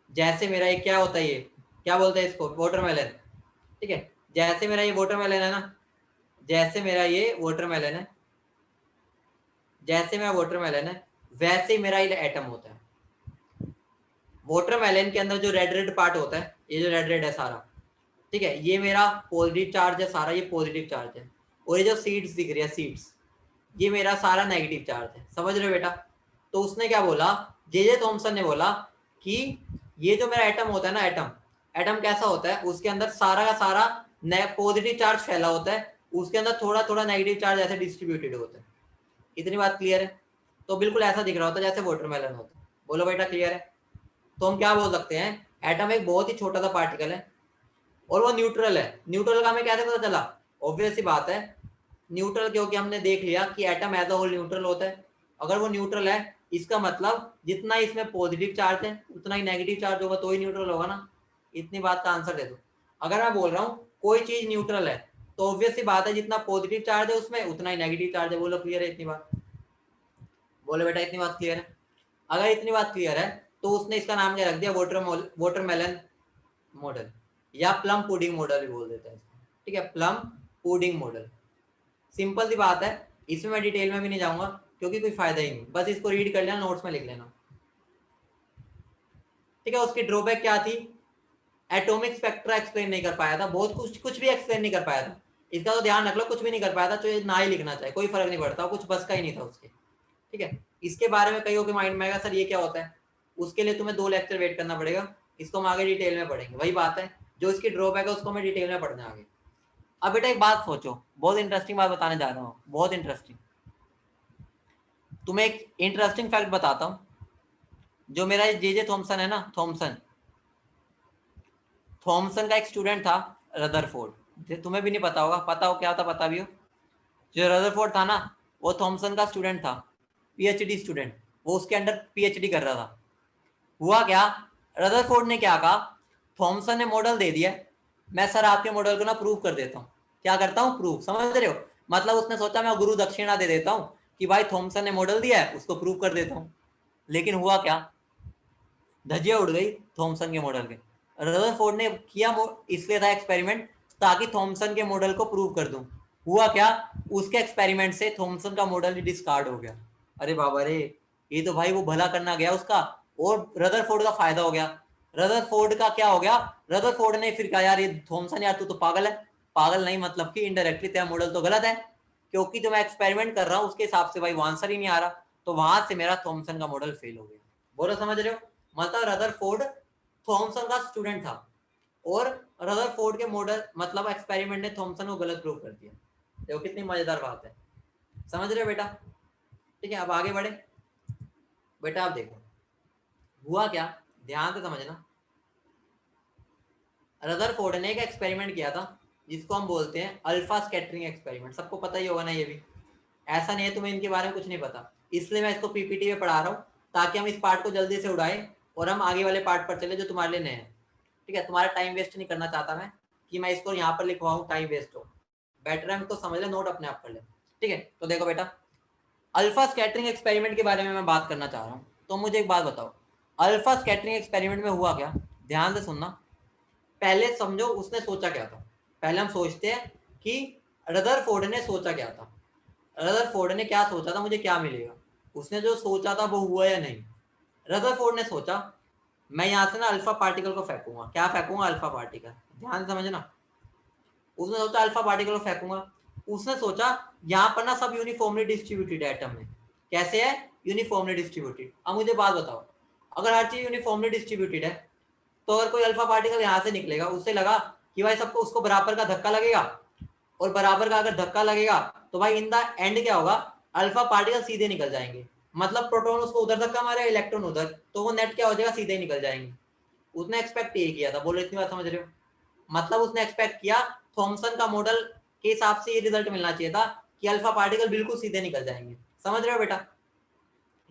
जैसे मेरा एक क्या होता है, ये क्या बोलते हैं इसको, वाटरमेलन। ठीक है? जैसे मेरा ये वाटरमेलन है ना, जैसे मेरा ये वाटरमेलन है, जैसे मेरा वाटरमेलन है वैसे ही मेरा ये एटम होता है। वाटरमेलन के अंदर जो रेड रेड पार्ट होता है, ये जो रेड रेड है सारा, ठीक है, ये मेरा पॉजिटिव चार्ज है सारा, ये पॉजिटिव चार्ज है। और ये जो सीड्स दिख रही है, सीड्स, ये मेरा सारा नेगेटिव चार्ज है। समझ रहे हो बेटा? तो उसने क्या बोला, जे थॉमसन ने बोला कि ये जो मेरा एटम होता है ना, एटम एटम कैसा होता है, उसके अंदर सारा का सारा पॉजिटिव चार्ज फैला होता है, उसके अंदर थोड़ा थोड़ा नेगेटिव चार्ज ऐसे डिस्ट्रीब्यूटेड होता है। इतनी बात क्लियर है? तो बिल्कुल ऐसा दिख रहा होता है जैसे वाटरमेलन होता है। बोलो बेटा क्लियर है? तो हम क्या बोल सकते हैं, एटम एक बहुत ही छोटा सा पार्टिकल है और वो न्यूट्रल है। न्यूट्रल का हमें कैसे पता चला? ऑब्वियस सी बात है, न्यूट्रल क्योंकि हमने देख लिया कि atom as a whole neutral होता है। अगर वो न्यूट्रल है, इसका मतलब जितना इसमें पॉजिटिव चार्ज है उतना ही नेगेटिव चार्ज होगा, तो ही न्यूट्रल होगा ना। इतनी बात का आंसर दे दो। अगर मैं बोल रहा हूँ कोई चीज न्यूट्रल है तो ऑब्वियस सी बात है जितना पॉजिटिव चार्ज है उसमें उतना ही नेगेटिव चार्ज है। बोलो क्लियर है इतनी बात? बोलो बेटा इतनी बात क्लियर है? अगर इतनी बात क्लियर है तो उसने इसका नाम क्या रख दिया, वाटरमेलन मॉडल या प्लम पुडिंग मॉडल भी बोल देते हैं इसको, ठीक है, प्लम पुडिंग मॉडल। सिंपल सी बात है, इसमें मैं डिटेल में भी नहीं जाऊंगा क्योंकि कोई फायदा ही नहीं, बस इसको रीड कर लेना, नोट्स में लिख लेना, ठीक है। उसकी ड्रॉबैक क्या थी? एटॉमिक स्पेक्ट्रा एक्सप्लेन नहीं कर पाया था, बहुत कुछ भी एक्सप्लेन नहीं कर पाया था। इसका तो ध्यान रख लो, कुछ भी नहीं कर पाया था, तो ना ही लिखना चाहिए, कोई फर्क नहीं पड़ता, कुछ बस का ही नहीं था उसके, ठीक है। इसके बारे में कईयों के माइंड में आएगा सर ये क्या होता है, उसके लिए तुम्हें 2 लेक्चर वेट करना पड़ेगा, इसको हम आगे डिटेल में पढ़ेंगे। वही बात है, जो इसकी ड्रॉबैक है उसको मैं डिटेल में पढ़ने आगे। अब बेटा एक बात सोचो, बहुत इंटरेस्टिंग बात बताने जा रहा हूँ, बहुत इंटरेस्टिंग। तुम्हें एक इंटरेस्टिंग फैक्ट बताता हूँ। जो मेरा जे थॉमसन है ना, थॉमसन का एक स्टूडेंट था रदरफोर्ड, तुम्हें भी नहीं पता होगा, पता हो क्या था, पता भी हो। जो रदरफोर्ड था ना वो थॉमसन का स्टूडेंट था, पीएचडी स्टूडेंट, वो उसके अंडर पीएचडी कर रहा था। हुआ क्या, रदरफोर्ड ने क्या कहा, थॉमसन ने मॉडल दे दिया, मैं सर आपके मॉडल को ना प्रूव कर देता हूँ। क्या करता हूँ, प्रूव, समझ रहे हो? मतलब उसने सोचा मैं गुरु दक्षिणा दे देता हूँ कि भाई थॉमसन ने मॉडल दिया है उसको प्रूव कर देता हूँ। लेकिन हुआ क्या, धज्जियां उड़ गई थॉमसन के मॉडल के। रदरफोर्ड ने किया इसलिए था एक्सपेरिमेंट ताकि थॉमसन के मॉडल को प्रूव कर दूं। हुआ क्या, उसके एक्सपेरिमेंट से थॉमसन का मॉडल ही डिस्कार्ड हो गया। अरे बाबा रे, ये तो भाई वो भला करना गया उसका और रदरफोर्ड का फायदा हो गया। रदरफोर्ड का क्या हो गया, रदरफोर्ड ने फिर कहा यार ये थॉमसन यार तू तो पागल है, पागल नहीं मतलब कि इनडायरेक्टली तेरा मॉडल तो गलत है, क्योंकि जो मैं एक्सपेरिमेंट कर रहा हूँ उसके हिसाब से भाई वो आंसर ही नहीं आ रहा, तो वहां से मेरा थॉमसन का मॉडल फेल हो गया। बोलो समझ रहे हो? मतलब रदरफोर्ड थॉमसन का स्टूडेंट था और रदरफोर्ड के मॉडल मतलब एक्सपेरिमेंट ने थॉमसन को गलत प्रूव कर दिया। देखो कितनी मजेदार बात है, समझ रहे हो बेटा? ठीक है, अब आगे बढ़े। बेटा आप देखो हुआ क्या, ध्यान से समझना। रदरफोर्ड ने एक एक्सपेरिमेंट किया था जिसको हम बोलते हैं अल्फा स्कैटरिंग एक्सपेरिमेंट, सबको पता ही होगा ना ये भी, ऐसा नहीं है तुम्हें इनके बारे में कुछ नहीं पता, इसलिए मैं इसको पीपीटी में पढ़ा रहा हूँ ताकि हम इस पार्ट को जल्दी से उड़ाएं और हम आगे वाले पार्ट पर चले जो तुम्हारे लिए नए हैं, ठीक है। तुम्हारा टाइम वेस्ट नहीं करना चाहता मैं कि मैं इसको यहाँ पर लिखवाऊँ, टाइम वेस्ट हो, बेटर है तो समझ ले, नोट अपने आप कर ले, ठीक है। तो देखो बेटा, अल्फा स्कैटरिंग एक्सपेरिमेंट के बारे में मैं बात करना चाह रहा हूँ, तो मुझे एक बात बताओ, अल्फा स्कैटरिंग एक्सपेरिमेंट में हुआ क्या, ध्यान से सुनना। पहले समझो उसने सोचा क्या था, पहले हम सोचते हैं कि रदरफोर्ड ने सोचा क्या था। रदरफोर्ड ने क्या सोचा था, मुझे क्या मिलेगा, उसने जो सोचा था वो हुआ या नहीं। रदरफोर्ड ने सोचा मैं यहाँ से ना अल्फा पार्टिकल को फेंकूंगा, क्या फेंकूंगा, अल्फा पार्टिकल, ध्यान समझना। उसने सोचा अल्फा पार्टिकल को फेंकूंगा, उसने सोचा यहाँ पर ना सब यूनिफॉर्मली डिस्ट्रीब्यूटेड है एटम में, कैसे है, यूनिफॉर्मली डिस्ट्रीब्यूटेड। अब मुझे बात बताओ, अगर हर चीज यूनिफॉर्मली डिस्ट्रीब्यूटेड है तो अगर कोई अल्फा पार्टिकल यहाँ से निकलेगा, उससे लगा कि भाई सबको उसको बराबर का धक्का लगेगा, और बराबर का अगर धक्का लगेगा तो भाई इन द एंड क्या होगा, अल्फा पार्टिकल सीधे निकल जाएंगे, मतलब प्रोटॉन उसको उधर धक्का मारेगा, इलेक्ट्रॉन उधर, तो वो नेट क्या हो जाएगा, सीधे निकल जाएंगे। उसने एक्सपेक्ट ये किया था, बोलो इतनी बात समझ रहे हो? मतलब उसने एक्सपेक्ट किया थॉमसन का मॉडल के हिसाब से ये रिजल्ट मिलना चाहिए था कि अल्फा पार्टिकल बिल्कुल सीधे निकल जाएंगे, समझ रहे हो बेटा?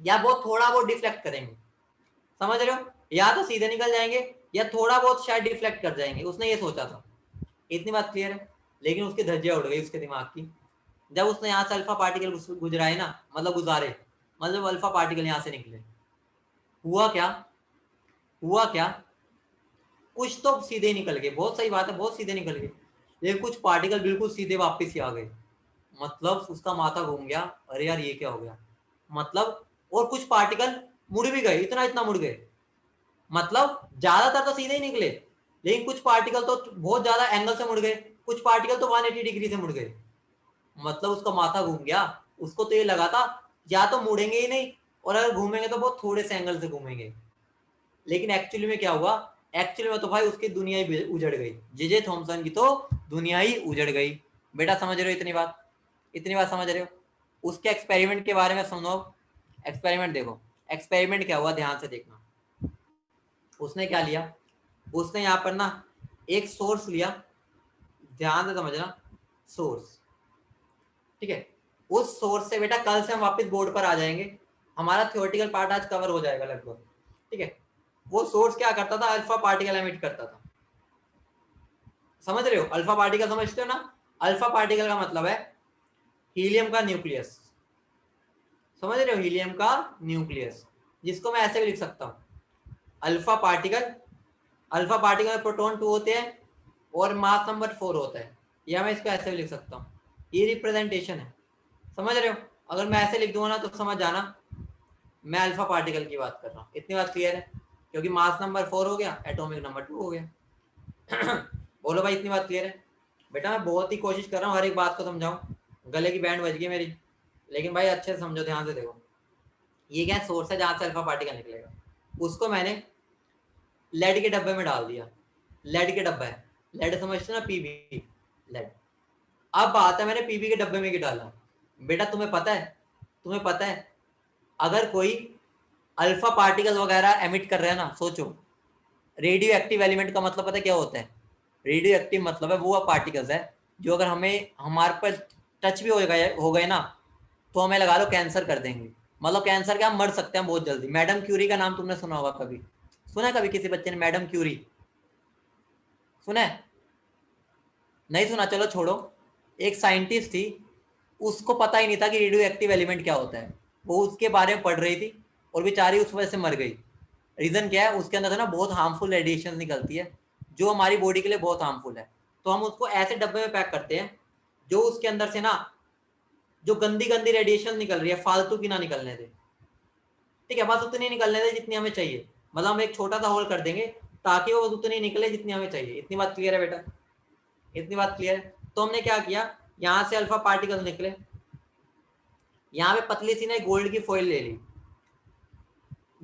या वो थोड़ा बहुत डिफ्लेक्ट करेंगे, समझ रहे हो, या तो सीधे निकल जाएंगे या थोड़ा बहुत शायद डिफ्लेक्ट कर जाएंगे, उसने ये सोचा था। इतनी बात क्लियर है? लेकिन उसकी धज्जियां उड़ गई उसके दिमाग की जब उसने यहाँ से अल्फा पार्टिकल गुजराए ना, मतलब गुजारे, मतलब अल्फा पार्टिकल यहाँ से निकले। हुआ क्या, हुआ क्या, कुछ तो सीधे निकल गए, बहुत सही बात है, बहुत सीधे निकल गए, लेकिन कुछ पार्टिकल बिल्कुल सीधे वापस ही आ गए। मतलब उसका माथा घूम गया, अरे यार ये क्या हो गया, मतलब, और कुछ पार्टिकल मुड़ भी गए, इतना इतना मुड़ गए, मतलब ज्यादातर तो सीधे ही निकले, लेकिन कुछ पार्टिकल तो बहुत ज्यादा एंगल से मुड़ गए, कुछ पार्टिकल तो 180 डिग्री से मुड़ गए। मतलब उसका माथा घूम गया, उसको तो ये लगा था या तो मुड़ेंगे ही नहीं, और अगर घूमेंगे तो बहुत थोड़े से एंगल से घूमेंगे, लेकिन एक्चुअली में क्या हुआ, एक्चुअली में तो भाई उसकी दुनिया ही उजड़ गई, जे थॉमसन की तो दुनिया ही उजड़ गई। बेटा समझ रहे हो इतनी बात, इतनी बात समझ रहे हो? उसके एक्सपेरिमेंट के बारे में सुनो, एक्सपेरिमेंट देखो, एक्सपेरिमेंट क्या हुआ ध्यान से देखना। उसने क्या लिया, उसने यहाँ पर ना एक सोर्स लिया, ध्यान से समझना, सोर्स, ठीक है। उस सोर्स से बेटा कल से हम वापस बोर्ड पर आ जाएंगे, हमारा थ्योरेटिकल पार्ट आज कवर हो जाएगा लगभग, ठीक है। वो सोर्स क्या करता था, अल्फा पार्टिकल एमिट करता था, समझ रहे हो? अल्फा पार्टिकल समझते हो ना? अल्फा पार्टिकल का मतलब है हीलियम का न्यूक्लियस, समझ रहे हो? हीलियम का न्यूक्लियस, जिसको मैं ऐसे भी लिख सकता हूँ अल्फा पार्टिकल। अल्फा पार्टिकल में प्रोटॉन 2 होते हैं और मास नंबर 4 होता है, या मैं इसको ऐसे भी लिख सकता हूँ, ये रिप्रेजेंटेशन है, समझ रहे हो? अगर मैं ऐसे लिख दूंगा ना तो समझ जाना मैं अल्फा पार्टिकल की बात कर रहा हूँ। इतनी बात क्लियर है? क्योंकि मास नंबर 4 हो गया, एटॉमिक नंबर 2 हो गया। बोलो भाई इतनी बात क्लियर है? बेटा मैं बहुत ही कोशिश कर रहा हूँ हर एक बात को समझाऊं, गले की बैंड बज गई मेरी, लेकिन भाई अच्छे से समझो, ध्यान से देखो। ये क्या सोर्स है जहां से अल्फा पार्टिकल निकलेगा, उसको मैंने लेड के डब्बे में डाल दिया। लेड के डब्बा है, लेड समझते हो ना, पीबी, लेड। अब बात है मैंने पीबी के डब्बे में क्यों डाला। बेटा तुम्हें पता है, तुम्हें पता है अगर कोई अल्फा पार्टिकल वगैरह एमिट कर रहा है ना, सोचो रेडियो एक्टिव एलिमेंट का मतलब पता है क्या होता है? रेडियो एक्टिव मतलब है वो पार्टिकल्स है जो अगर हमें हमारे पर टच भी हो गए ना तो हमें लगा लो कैंसर कर देंगे। मतलब कैंसर क्या, हम मर सकते हैं बहुत जल्दी। मैडम क्यूरी का नाम तुमने सुना होगा, कभी सुना है कभी किसी बच्चे ने मैडम क्यूरी? सुना है? नहीं सुना? चलो छोड़ो। एक साइंटिस्ट थी, उसको पता ही नहीं था कि रेडियो एक्टिव एलिमेंट क्या होता है। वो उसके बारे में पढ़ रही थी और बेचारी उस वजह से मर गई। रीजन क्या है? उसके अंदर से ना बहुत हार्मफुल रेडिएशन निकलती है जो हमारी बॉडी के लिए बहुत हार्मफुल है। तो हम उसको ऐसे डब्बे में पैक करते हैं जो उसके अंदर से ना जो गंदी गंदी रेडिएशन निकल रही है फालतू की ना निकलने दे। ठीक है, बस उतनी निकलने दे जितनी हमें चाहिए। मतलब हम एक छोटा सा होल कर देंगे ताकि वो बस उतनी निकले जितनी हमें चाहिए। इतनी बात क्लियर है बेटा? इतनी बात क्लियर है? तो हमने क्या किया, यहाँ से अल्फा पार्टिकल निकले, यहाँ पे पतली सी ने गोल्ड की फॉइल ले ली।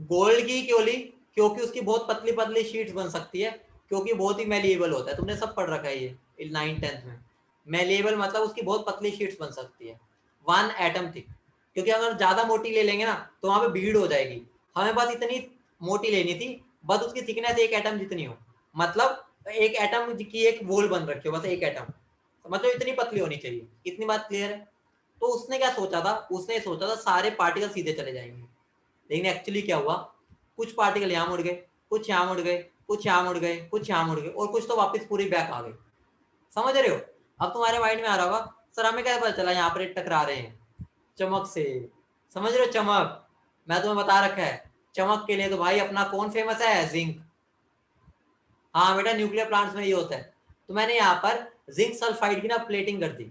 गोल्ड की क्यों ली? क्योंकि उसकी बहुत पतली पतली शीट्स बन सकती है, क्योंकि बहुत ही मेलिएबल होता है। तुमने सब पढ़ रखा है ये 9th-10th में। मेलिएबल मतलब उसकी बहुत पतली शीट्स बन सकती है, 1 एटम थिक। क्योंकि अगर ज्यादा मोटी ले लेंगे ना तो वहां पे भीड़ हो जाएगी। हमें बस इतनी मोटी लेनी थी, बस उसकी थिकनेस 1 एटम जितनी हो। मतलब एक एटम की एक वोल बन रखी हो, बस 1 एटम, मतलब इतनी पतली होनी चाहिए। इतनी बात क्लियर है? तो उसने क्या सोचा था, उसने सोचा था सारे पार्टिकल सीधे चले जाएंगे। लेकिन एक्चुअली क्या हुआ, कुछ पार्टिकल यहाँ मुड़ गए, कुछ यहाँ मुड़ गए, कुछ यहाँ मुड़ गए, कुछ यहाँ मुड़ गए, और कुछ तो वापस पूरी बैक आ गए। समझ रहे हो? अब तुम्हारे माइंड में आ रहा होगा सर हमें क्या पता चला यहाँ पर टकरा रहे हैं? चमक से। समझ रहे हो? चमक, मैं तुम्हें बता रखा है। चमक के लिए तो भाई अपना कौन फेमस है? जिंक। हाँ बेटा, न्यूक्लियर प्लांट्स में ये होता है। तो मैंने यहाँ पर जिंक सल्फाइड की ना प्लेटिंग कर दी।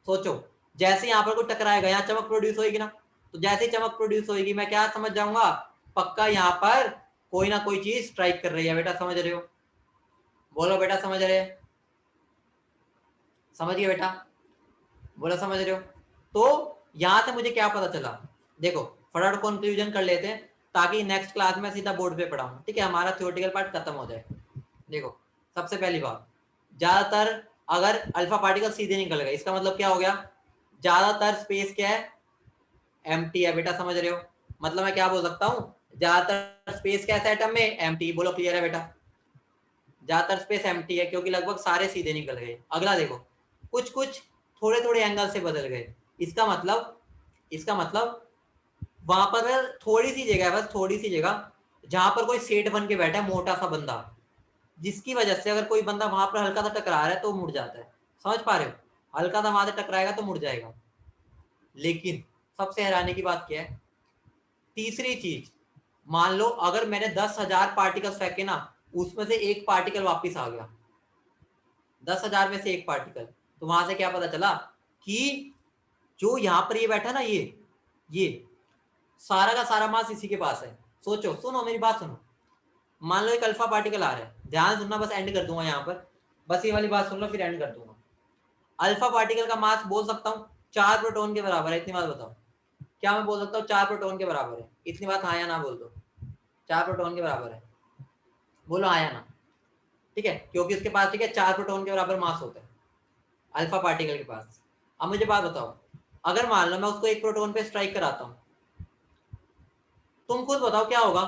सोचो जैसे यहाँ पर कोई टकराएगा यहाँ चमक प्रोड्यूस होगी ना, तो जैसे ही चमक प्रोड्यूस होगी मैं क्या समझ जाऊंगा, पक्का यहाँ पर कोई ना कोई चीज स्ट्राइक कर रही है। बेटा समझ रहे हो? बोलो बेटा समझ रहे हैं? समझ गए बेटा? बोला समझ रहे हो? तो यहां से मुझे क्या पता चला, देखो फटाफट कंक्लूजन कर लेते हैं ताकि नेक्स्ट क्लास में सीधा बोर्ड पे पढ़ाऊं। ठीक है, हमारा थ्योरेटिकल पार्ट खत्म हो जाए। देखो सबसे पहली बात, ज्यादातर अगर अल्फा पार्टिकल सीधे निकल गए इसका मतलब क्या हो गया, ज्यादातर स्पेस क्या है? एम्प्टी है। बेटा समझ रहे हो? मतलब मैं क्या बोल सकता हूँ, ज्यादातर स्पेस क्या है एटम में? एम्प्टी। बोलो क्लियर है बेटा? ज्यादातर स्पेस एम्प्टी है क्योंकि लगभग सारे सीधे निकल गए। अगला देखो, कुछ कुछ थोड़े थोड़े एंगल से बदल गए। इसका मतलब वहां पर थोड़ी सी जगह है, बस थोड़ी सी जगह, जहां पर कोई सेठ बन के बैठा है मोटा सा बंदा, जिसकी वजह से अगर कोई बंदा वहां पर हल्का सा टकरा रहा है तो मुड़ जाता है। समझ पा रहे हो? हल्का सा वहां से टकराएगा तो मुड़ जाएगा। लेकिन सबसे हैरानी की बात क्या है, तीसरी चीज, मान लो अगर मैंने 10,000 पार्टिकल फेंके ना, उसमें से एक पार्टिकल वापिस आ गया, 10,000 में से एक पार्टिकल, तो वहां से क्या पता चला कि जो यहाँ पर ये बैठा ना, ये सारा का सारा मास इसी के पास है। सोचो, सुनो मेरी बात सुनो। मान लो एक अल्फा पार्टिकल आ रहा है, ध्यान सुनना, बस एंड कर दूंगा यहाँ पर, बस ये वाली बात सुन लो फिर एंड कर दूंगा। अल्फा पार्टिकल का मास बोल सकता हूँ 4 प्रोटॉन के बराबर है। इतनी बात बताओ, क्या मैं बोल सकता हूँ 4 प्रोटॉन के बराबर है? इतनी बात हाँ या ना बोल दो। 4 प्रोटॉन के बराबर है, बोलो हाँ या ना। ठीक है, क्योंकि उसके पास ठीक है 4 प्रोटॉन के बराबर मास होता है अल्फा पार्टिकल के पास। अब मुझे बात बताओ, अगर मान लो मैं उसको एक प्रोटॉन पे स्ट्राइक कराता हूँ, तुम खुद बताओ क्या होगा?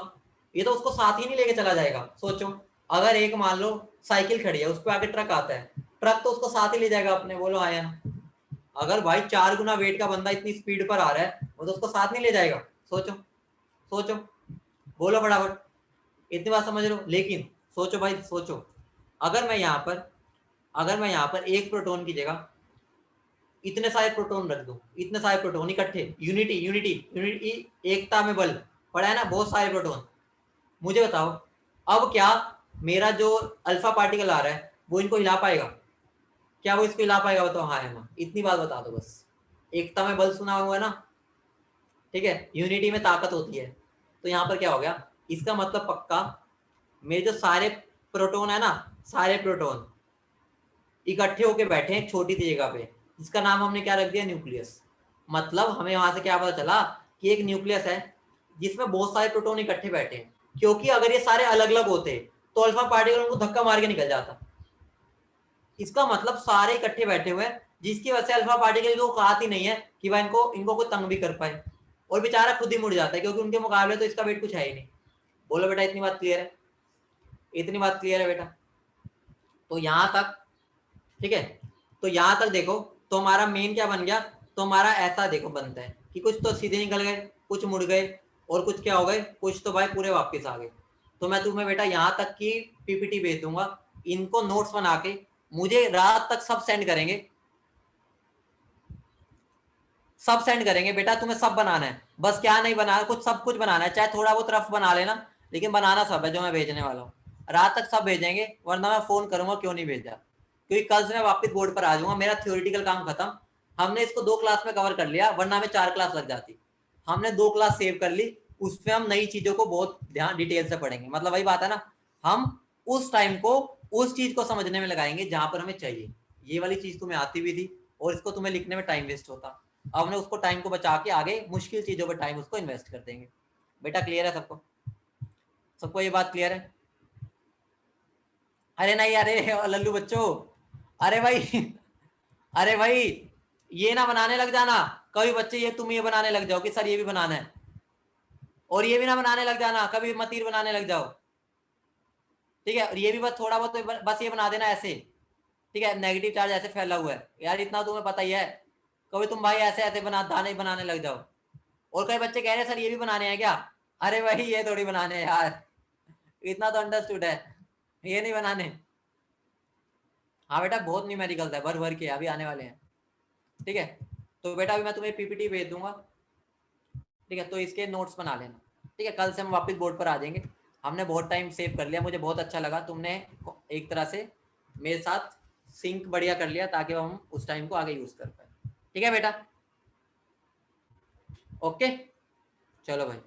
ये तो उसको साथ ही नहीं लेके चला जाएगा। सोचो, अगर एक मान लो साइकिल खड़ी है, उस पर आगे ट्रक आता है, ट्रक तो उसको साथ ही ले जाएगा अपने। बोलो हाँ या ना? अगर भाई 4 गुना वेट का बंदा इतनी स्पीड पर आ रहा है, वो तो उसको साथ नहीं ले जाएगा। सोचो, सोचो, बोलो फटाफट। इतनी बात समझ रहे हो? लेकिन सोचो भाई सोचो, अगर मैं यहाँ पर अगर मैं यहाँ पर एक प्रोटॉन की जगह इतने सारे प्रोटॉन रख दूं, इतने सारे प्रोटॉन इकट्ठे, यूनिटी यूनिटी यूनिटी, एकता में बल, पढ़ा है ना, बहुत सारे प्रोटॉन। मुझे बताओ अब क्या मेरा जो अल्फा पार्टिकल आ रहा है वो इनको हिला पाएगा? क्या वो इसको हिला पाएगा? बताओ हाँ है ना, इतनी बात बता दो बस। एकता में बल सुना हुआ है ना, ठीक है, यूनिटी में ताकत होती है। तो यहाँ पर क्या हो गया, इसका मतलब पक्का मेरे जो सारे प्रोटॉन है ना, सारे प्रोटॉन इकट्ठे होके बैठे हैं एक छोटी सी जगह पे, जिसका नाम हमने क्या रख दिया, न्यूक्लियस। मतलब हमें वहां से क्या पता चला कि एक न्यूक्लियस है जिसमें बहुत सारे प्रोटॉन इकट्ठे बैठे हैं, क्योंकि अगर ये सारे अलग अलग होते तो अल्फा पार्टिकल उनको धक्का मार के निकल जाता। इसका मतलब सारे इकट्ठे बैठे हुए हैं, जिसकी वजह से अल्फा पार्टिकल को औकात ही नहीं है कि वह इनको इनको कोई तंग भी कर पाए, और बेचारा खुद ही मुड़ जाता है, क्योंकि उनके मुकाबले तो इसका वेट कुछ है ही नहीं। बोलो बेटा, इतनी बात क्लियर है? इतनी बात क्लियर है बेटा? तो यहां तक ठीक है। तो यहां तक देखो, तो हमारा मेन क्या बन गया, तो हमारा ऐसा देखो बनता है कि कुछ तो सीधे निकल गए, कुछ मुड़ गए, और कुछ क्या हो गए, कुछ तो भाई पूरे वापस आ गए। तो मैं तुम्हें बेटा यहाँ तक की पीपीटी भेज दूंगा, इनको नोट्स बना के मुझे रात तक सब सेंड करेंगे, सब सेंड करेंगे बेटा, तुम्हें सब बनाना है। बस क्या नहीं बनाना, कुछ सब कुछ बनाना है, चाहे थोड़ा बहुत रफ बना लेना, लेकिन बनाना सब है जो मैं भेजने वाला हूँ। रात तक सब भेजेंगे, वरना मैं फोन करूंगा क्यों नहीं भेजा, क्योंकि कल से मैं वापस बोर्ड पर आ जाऊंगा, मेरा थ्योरेटिकल काम खत्म। हमने इसको 2 क्लास में कवर कर लिया, वरना हमें 4 क्लास लग जाती। हमने 2 क्लास सेव कर ली, उसमें हम नई चीजों को बहुत ध्यान डिटेल से पढ़ेंगे। मतलब वही बात है ना, हम उस टाइम को उस चीज को समझने में लगाएंगे जहां पर हमें चाहिए। ये वाली चीज तुम्हें आती भी थी, और इसको तुम्हें लिखने में टाइम वेस्ट होता, अब हमने उसको टाइम को बचा के आगे मुश्किल चीजों पर टाइम उसको इन्वेस्ट कर देंगे। बेटा क्लियर है सबको? सबको ये बात क्लियर है? अरे नहीं, अरे लल्लू बच्चों, अरे भाई अरे भाई, ये ना बनाने लग जाना। कभी बच्चे ये तुम ये बनाने लग जाओ कि सर ये भी बनाना है, और ये भी ना बनाने लग जाना, कभी मतीर बनाने लग जाओ। ठीक है, और ये भी बस थोड़ा बहुत तो बस ये बना देना ऐसे। ठीक है, नेगेटिव चार्ज ऐसे फैला हुआ है यार, इतना तुम्हें पता ही है। कभी तुम भाई ऐसे ऐसे बना दाने बनाने लग जाओ। और कई बच्चे कह रहे हैं सर ये भी बनाने हैं क्या? अरे भाई ये थोड़ी बनाने हैं यार, इतना तो अंडरस्टूड है, ये नहीं बनाने। हाँ बेटा, बहुत न्यूमेरिकल्स है, भर भर के अभी आने वाले हैं। ठीक है, तो बेटा अभी मैं तुम्हें पीपीटी भेज दूंगा, ठीक है, तो इसके नोट्स बना लेना। ठीक है, कल से हम वापस बोर्ड पर आ जाएंगे। हमने बहुत टाइम सेव कर लिया, मुझे बहुत अच्छा लगा, तुमने एक तरह से मेरे साथ सिंक बढ़िया कर लिया, ताकि हम उस टाइम को आगे यूज कर पाए। ठीक है बेटा, ओके, चलो भाई।